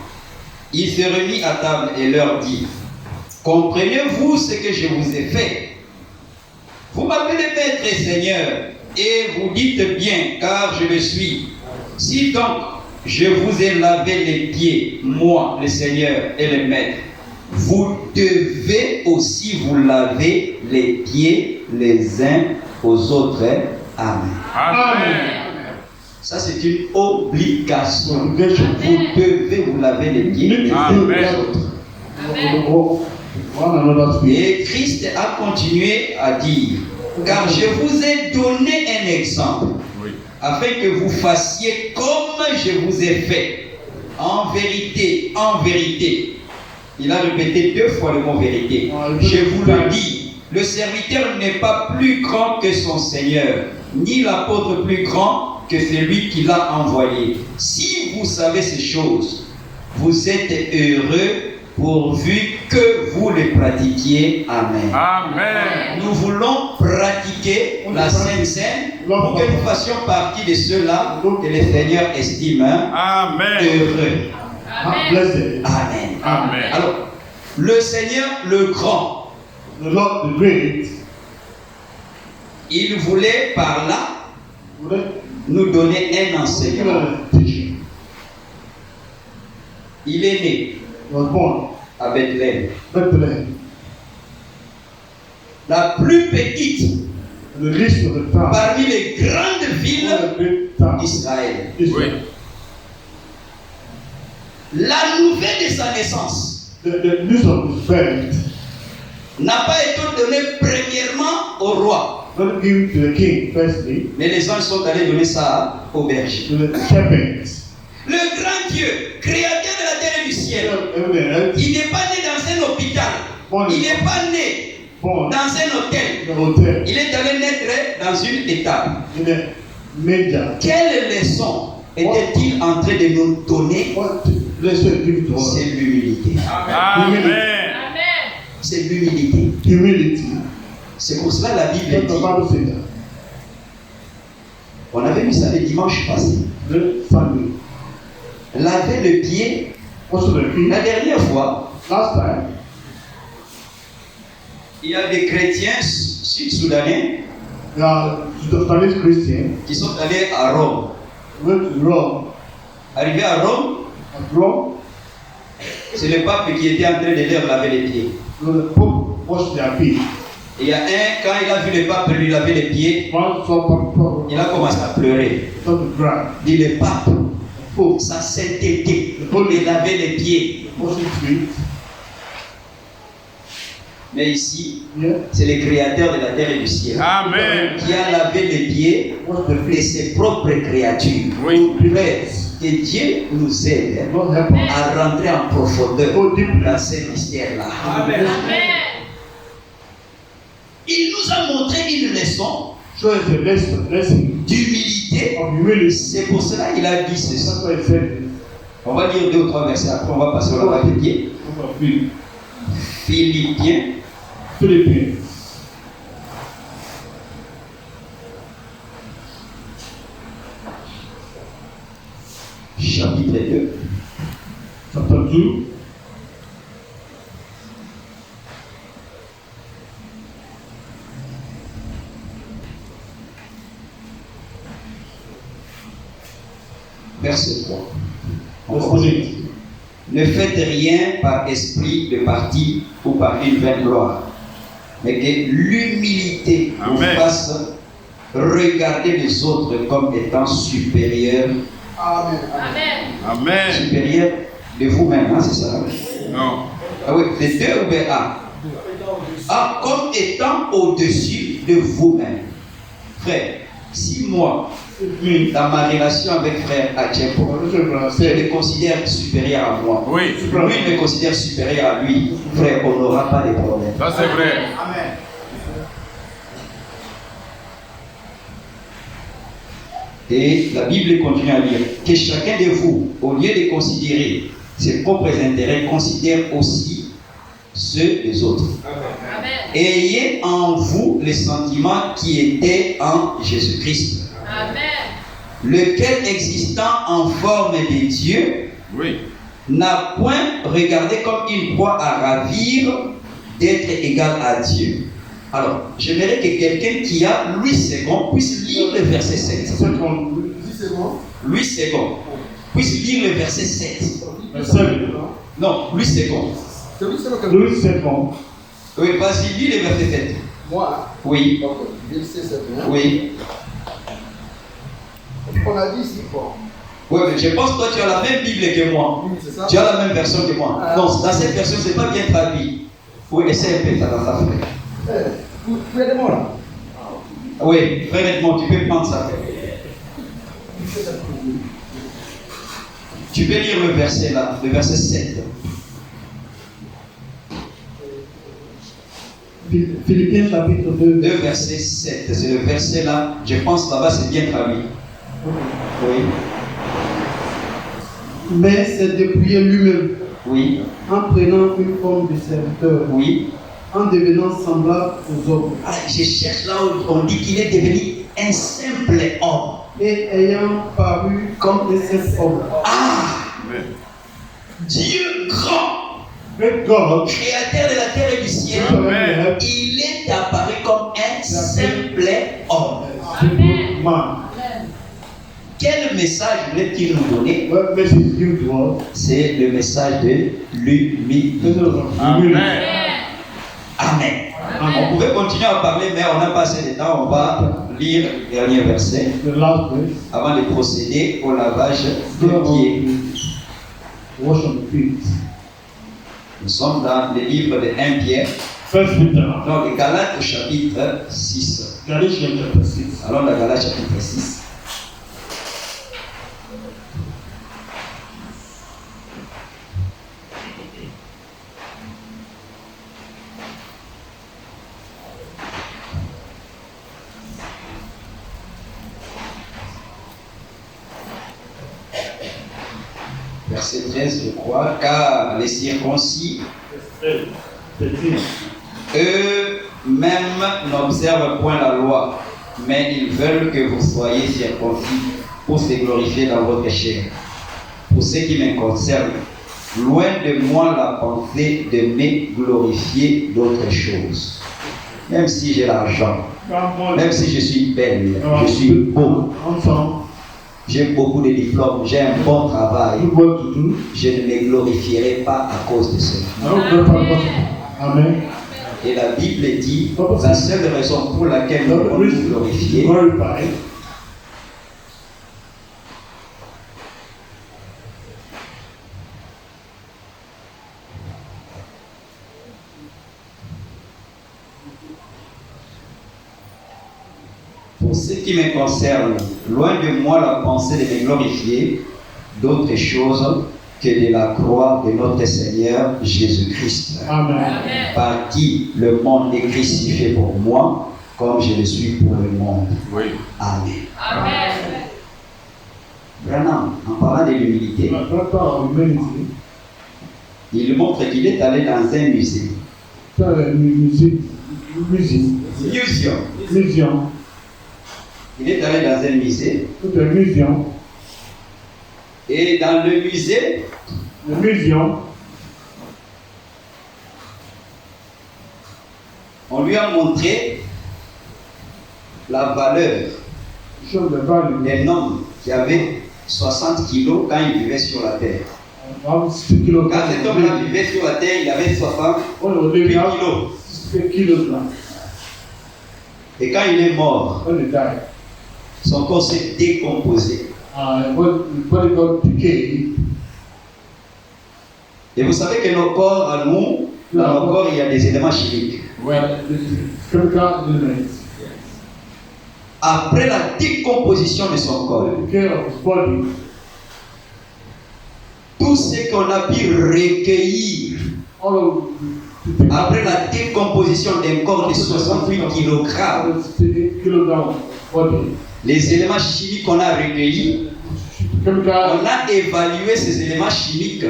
il se remit à table et leur dit: comprenez-vous ce que je vous ai fait? Vous m'appelez Maître et Seigneur, et vous dites bien, car je le suis. Si donc je vous ai lavé les pieds, moi, le Seigneur et le Maître, vous devez aussi vous laver les pieds les uns aux autres. Amen. Amen. Ça, c'est une obligation. Obligation. Vous devez vous laver les pieds les uns aux Amen. autres. One another's feet. Et Christ a continué à dire: car je vous ai donné un exemple, Oui. afin que vous fassiez comme je vous ai fait. En vérité, il a répété 2 fois le mot vérité. Je vous le dis, le serviteur n'est pas plus grand que son Seigneur, ni l'apôtre plus grand que celui qui l'a envoyé. Si vous savez ces choses, vous êtes heureux pourvu que vous les pratiquiez. Amen. Amen. Nous voulons pratiquer la Sainte Seine pour que nous fassions partie de ceux-là que le Seigneur estime Amen. heureux. Blessed. Amen. Amen. Alors, le Seigneur le grand, The Lord the Great il voulait par là would nous donner un enseignement. teaching. Il est né He was born à Bethléem, Bethlehem, la plus petite the least of the town, parmi les grandes of villes the great town. d'Israël. Oui. Israel. La nouvelle de sa naissance The news of his birth n'a pas été donnée premièrement au roi, not given to the king firstly, mais les anges sont allés donner ça au berger. to the shepherds. Le grand Dieu, créateur de la terre et du ciel, Everywhere else, il n'est pas né dans un hôpital, il n'est pas né born dans un hôtel, in the hotel, il est allé naître dans une étable. in a major. Quelle leçon était-il en train de nous donner? What lesson give to us? C'est l'humilité. Amen. Amen. C'est l'humilité. Humility. C'est pour cela la Bible Let the dit. Bible say that. On avait vu ça le dimanche passé. The Sunday. Laver le pied. Also the king. La dernière fois, Last time, il y a des chrétiens sud-soudanais there are Sudanese Christians qui sont allés à Rome. went to Rome. Arrivés à Rome, At Rome, c'est le pape qui était en train de leur laver les pieds. the Pope washed their feet. Et il y a un, quand il a vu le pape lui laver les pieds, One saw Pope il a commencé à pleurer. on the ground. Dit le pape, pour sa sainteté, pour lui laver les pieds. Washing feet. Mais ici, Yeah. c'est le créateur de la terre et du ciel Amen. qui a lavé les pieds Wash the de feet. ses propres créatures. Oui. Frère, que Dieu nous aide Lord help us. à rentrer en profondeur Go deep. dans ces mystères-là. Amen. Il nous a montré une leçon Show us a lesson d'humilité. of humility. C'est pour cela qu'il a dit ceci. That's why he said this. On va lire 2 ou 3 versets, après on va passer au lavage des pieds. Book of Philippians. Philippiens, Philippians. chapitre 2. Chapter 2. Verset 3. On Verse commence. 8. Ne faites rien par esprit de parti ou par une vaine gloire, mais que l'humilité vous Amen. fasse regarder les autres comme étant supérieurs, Amen. Amen. supérieurs de vous-même, hein, c'est ça? Non. Ah oui, les deux ou bien un? Ah, comme étant au-dessus de vous-même. Frère, si moi, Me. dans ma relation avec frère Achepo, je le considère supérieur à moi, Oui. lui me considère supérieur à lui, frère, on n'aura pas de problème. Ça c'est vrai. Amen. Et la Bible continue à dire que chacun de vous, au lieu de considérer ses propres intérêts, considère aussi ceux des autres. Amen. Ayez en vous les sentiments qui étaient en Jésus-Christ, Amen. lequel existant en forme de Dieu, Oui. n'a point regardé comme une proie à ravir d'être égal à Dieu. Alors, j'aimerais que quelqu'un qui a Louis II puisse lire le verset 7. Second. 10 secondes. Louis II puisse lire le verset 7. Verse 7. Non, Louis II. Celui c'est le Louis II. Oui, vas-y, lis le verset 7. Moi, Oui, donc, verset 7. oui. On a dit ici, bon. Oui, mais je pense que toi, tu as la même Bible que moi. Oui, c'est ça. Tu as la même version que moi. Ah. Non, dans cette version, ce n'est pas bien traduit. Oui, essaie un peu, ça dans ta frère. Vous êtes moi là. Oui, frère Edmond, tu peux prendre ça. Tu peux lire le verset là, le verset 7. Philippiens chapitre 2. Le verset 7, c'est le verset là, je pense là-bas c'est bien traduit. Oui, Mais s'est dépouillé lui-même oui, en prenant une forme de serviteur, oui. en devenant semblable aux hommes, Ah, je cherche là où on dit qu'il est devenu un simple homme. et ayant paru comme un simple homme. Ah, Amen. Dieu grand, Great God. créateur de la terre et du ciel, Amen. il est apparu comme un simple homme. Simple man. Quel message voulait-il nous donner? What message give to us? C'est le message de l'humilité. Message of humility. Amen. Amen. On pouvait continuer à parler, mais on n'a pas assez de temps. On va lire le dernier verset The last verse. avant de procéder au lavage des Go pieds. on wash on the feet. Nous sommes dans le livre de 1 Pierre, First Peter. donc Galates au chapitre 6. Galatians chapter 6. Allons dans Galates chapitre 6. verset 13, je crois, car les circoncis, eux-mêmes n'observent point la loi, mais ils veulent que vous soyez circoncis pour se glorifier dans votre chair. Pour ce qui me concerne, loin de moi la pensée de me glorifier d'autres choses. Même si j'ai l'argent, même si je suis belle, je suis beau, j'ai beaucoup de diplômes, j'ai un bon travail, je ne me glorifierai pas à cause de cela. Amen. Et la Bible dit, la seule raison pour laquelle nous devons nous glorifier, pour ce qui me concerne, loin de moi la pensée de me glorifier d'autres choses que de la croix de notre Seigneur Jésus-Christ, par qui le monde est crucifié pour moi, comme je le suis pour le monde. Oui. Amen. Amen. Branham, en parlant de l'humilité, il montre qu'il est allé dans un musée. Museum. Il est allé dans un musée. Et dans le musée, on lui a montré la valeur d'un homme qui avait 60 kilos quand il vivait sur la terre. Quand cet homme-là vivait sur la terre, il avait 68 kilos. Et quand il est mort, son corps s'est décomposé. Et vous savez que nos corps, à nous, dans nos corps, il y a des éléments chimiques. Après la décomposition de son corps, tout ce qu'on a pu recueillir après la décomposition d'un corps de 68 kg, les éléments chimiques qu'on a recueillis, on a évalué ces éléments chimiques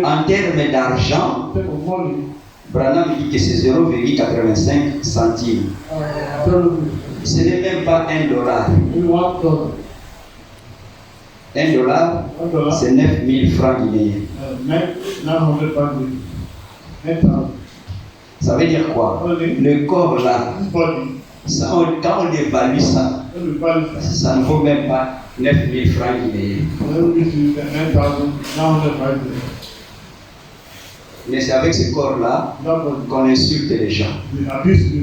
en termes d'argent. Branham dit que c'est 0,85 centimes. Ce n'est même pas $1. $1, c'est 9000 francs guinéens. Ça veut dire quoi? Le corps là, ça, quand on évalue ça, ça ne vaut même pas 9000 francs guinéens. Mais c'est avec ce corps-là qu'on insulte les gens.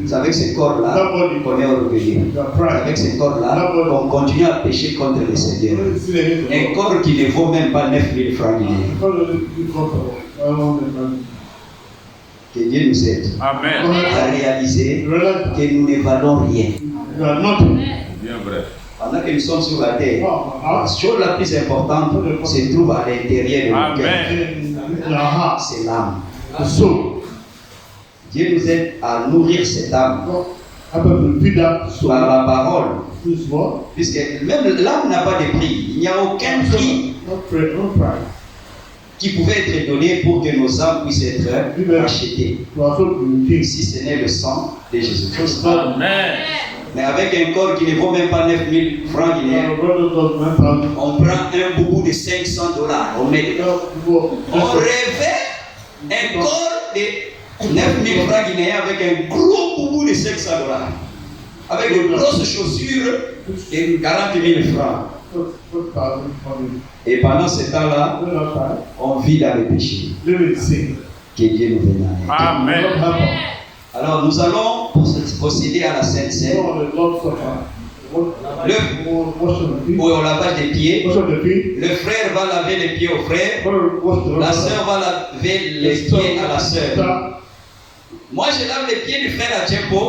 C'est avec ce corps-là qu'on est orgueilleux. C'est avec ce corps-là qu'on continue à pécher contre le Seigneur. Un corps qui ne vaut même pas 9000 francs guinéens. Que Dieu nous aide à réaliser que nous ne valons rien. Bien vrai. Pendant que nous sommes sur la terre, la chose la plus importante se trouve à l'intérieur de notre cœur. C'est l'âme. Dieu nous aide à nourrir cette âme par la parole. Puisque même l'âme n'a pas de prix. Il n'y a aucun prix qui pouvait être donné pour que nos âmes puissent être rachetées, si ce n'est le sang de Jésus-Christ. Amen. Mais avec un corps qui ne vaut même pas 9000 francs guinéens, on prend un boubou de $500, on met dedans. On rêvait un corps de 9000 francs guinéens avec un gros boubou de $500, avec de grosses chaussures et 40 000 francs. Et pendant ce temps-là, on vit dans le péché. Que Dieu nous bénisse. Amen. Alors nous allons procéder à la Sainte Seine. Au lavage des pieds. Le frère va laver les pieds au frère. La sœur va laver les pieds à la sœur. Moi je lave les pieds du frère Achempo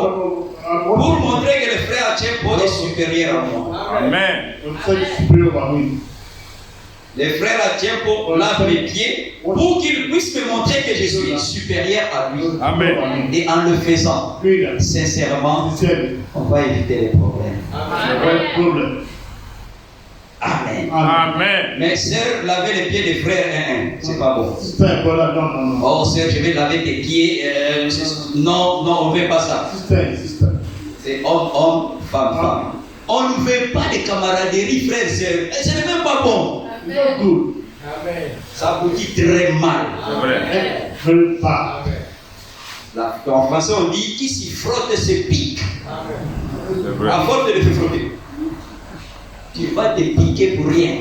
pour montrer que le frère Achempo est supérieur à moi. Amen. Le frère Achempo lave mes pieds pour qu'il puisse me montrer que je suis supérieur à lui. Amen. Et en le faisant, sincèrement, on va éviter les problèmes. Amen. Amen. Amen. Mais sœur, laver les pieds des frères, c'est pas bon. Sister, voilà, non, non, non. Oh sœur, je vais laver tes pieds. Non, on ne veut pas ça. Sister. C'est homme, femme. On ne veut pas de camaraderie, frères, sœurs. Ce n'est même pas bon. Not good. Ça vous dit très mal. C'est vrai. Very bad. Là, en français, on dit qui s'y frotte se pique. C'est vrai. À force de le faire frotter. Tu vas te piquer pour rien.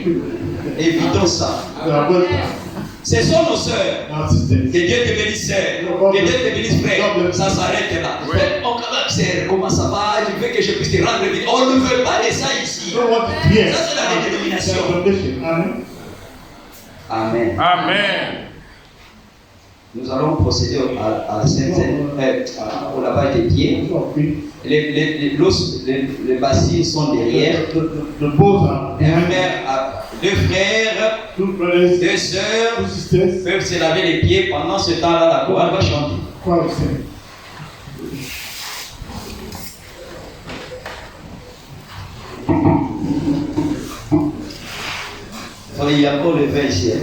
Évitons ça. Ce sont nos sœurs. Que Dieu te bénisse, sœur. Que Dieu te bénisse, frère. Ça s'arrête là. Oui. On commence, sœur, comment ça va? Tu veux que je puisse te rendre visite? On ne veut pas de ça ici. Ça, c'est la détermination. Amen. Amen. Nous allons procéder à la sainte au lavage des pieds. Les bassines sont derrière. Deux frères, deux sœurs peuvent se laver les pieds. Pendant ce temps-là, la chorale va chanter. Il y a encore le vin ici.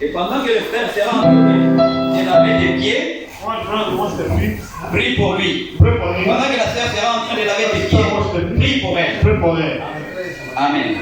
Et pendant que le frère sera en train de laver les pieds, prie pour lui. Pendant que la sœur sera en train de laver les pieds, prie pour elle. Amen.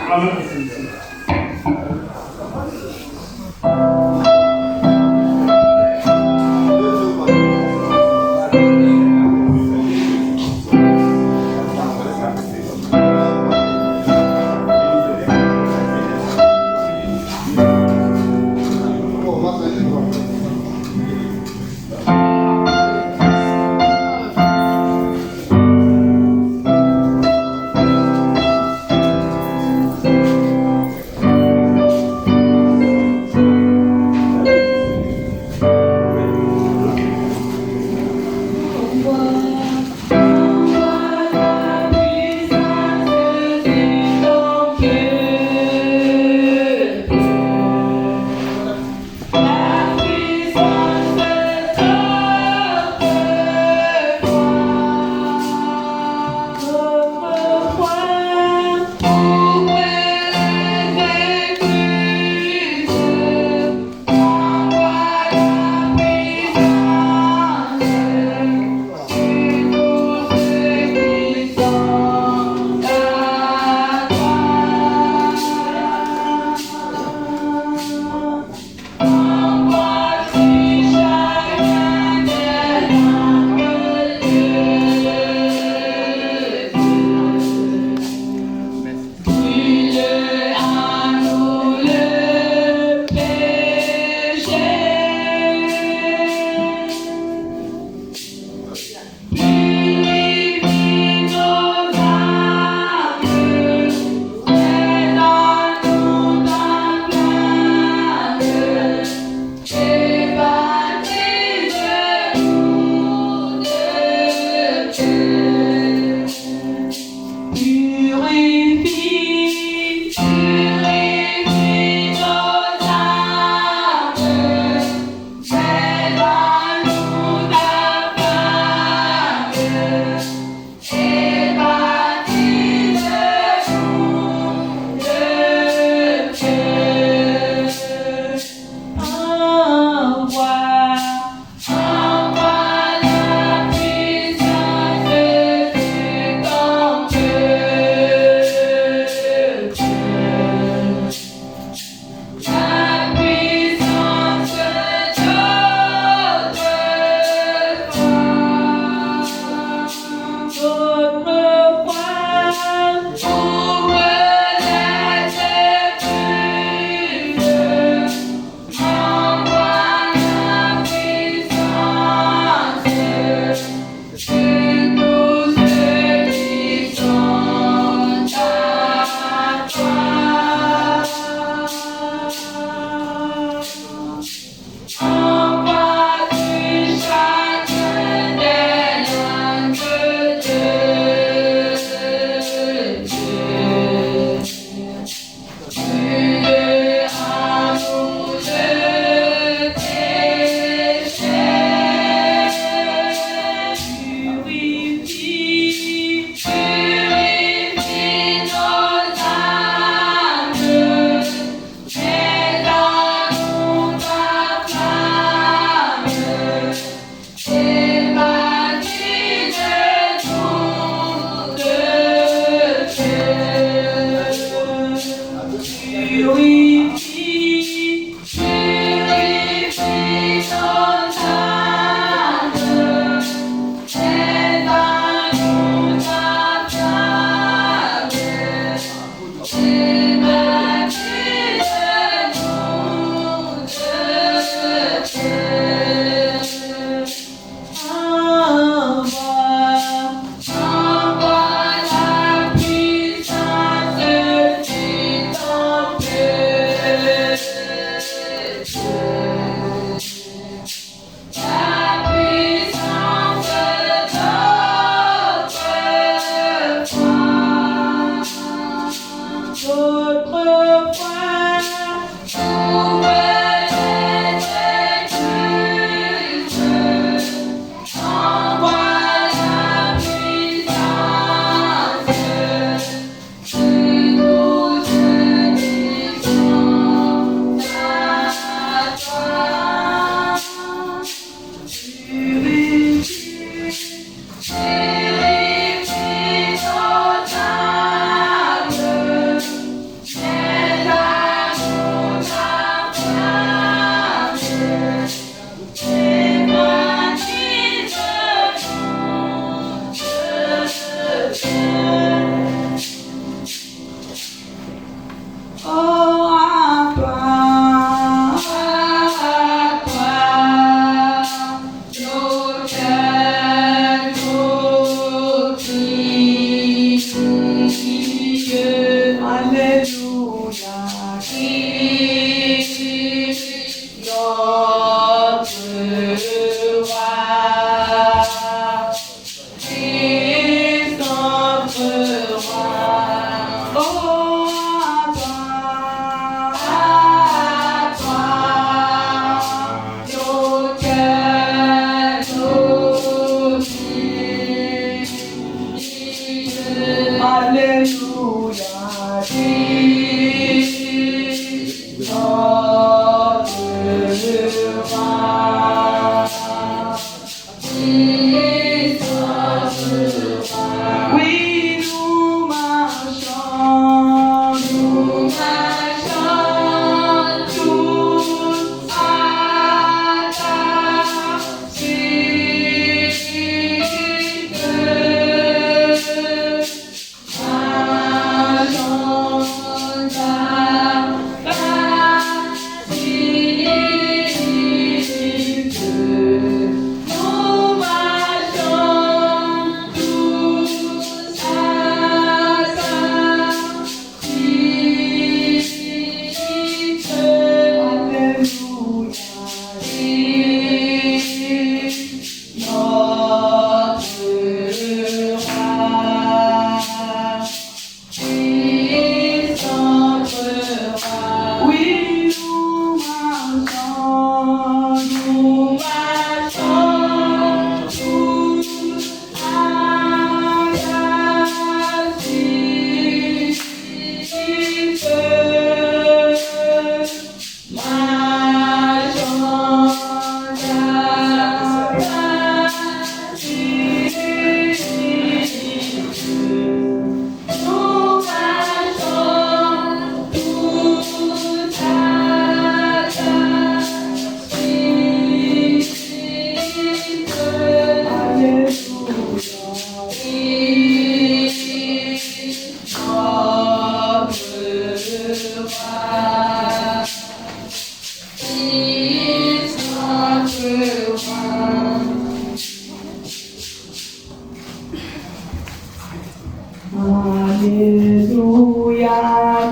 Alléluia,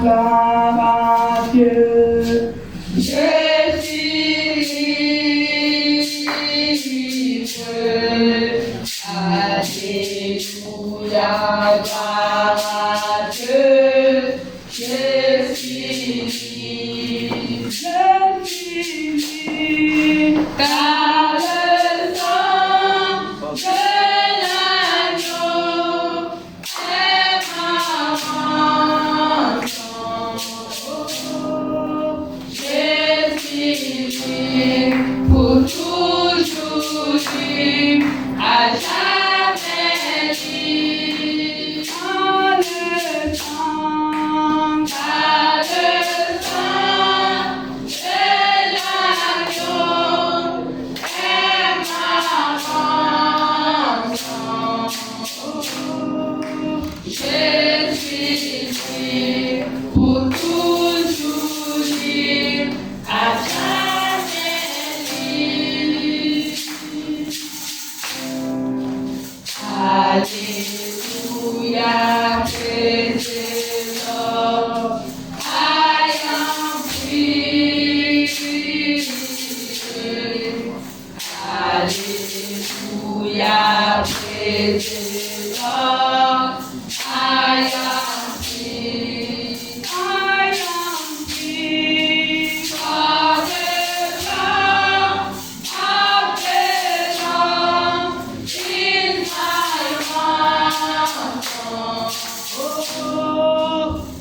gloire à Dieu. Je suis libre. Alléluia, gloire à Dieu. Je suis libre. Je suis libre. Car le sang de l'agneau est ma rançon. Je suis libre pour toujours libre, à jamais libre. Car le sang de l'agneau est ma rançon. Je suis libre pour toujours libre, à jamais libre. Alléluia, praise the Lord. I am free. Alléluia, praise the Lord. I am free.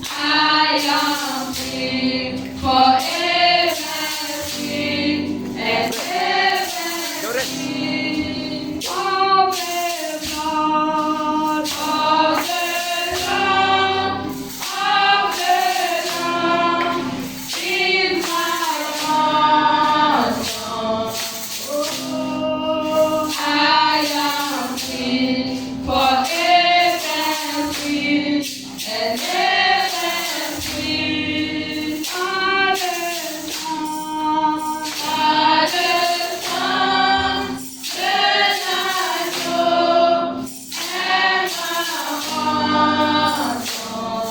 I am free, forever free, and ever free. Of the blood of the Lamb, of the Lamb, is my ransom. Oh, I am free, forever free, and ever free. Father, Son, then I know, and my ransom.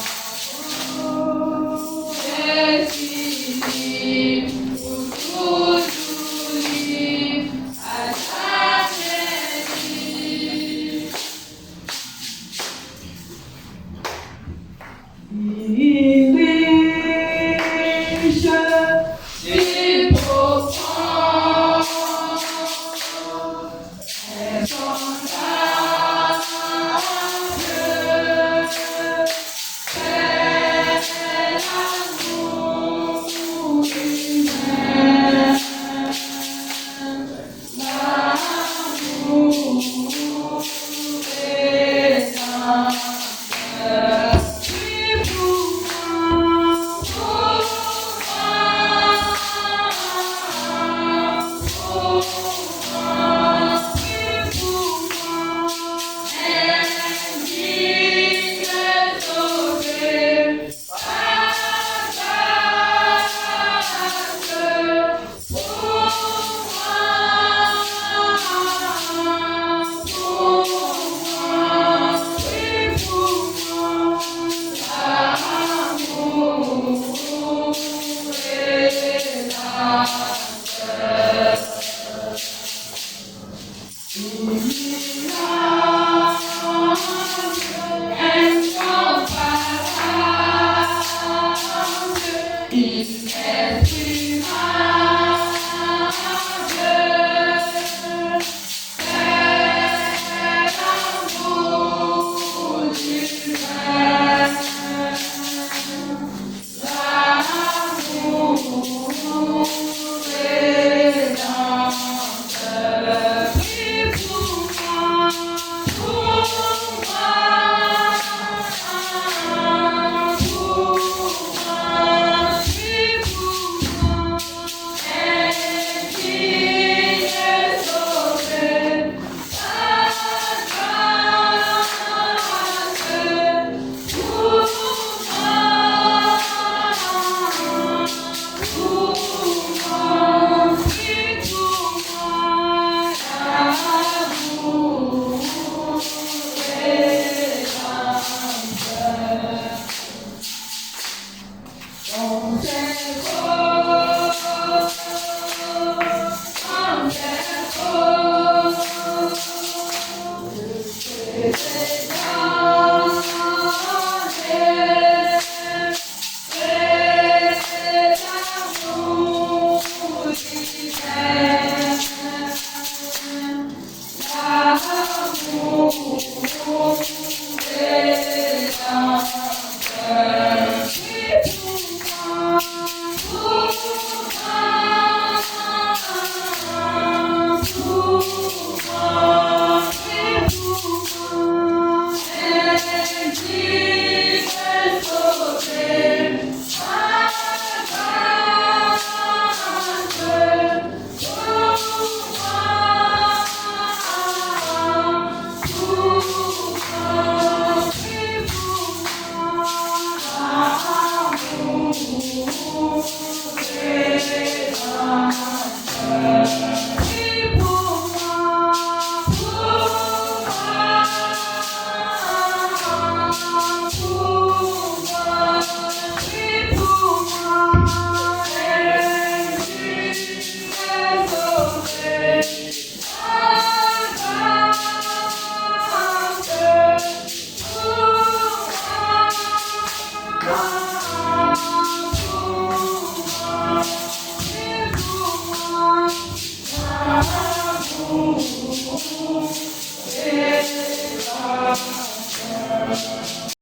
Oh, yes, he lives, who to live as I live.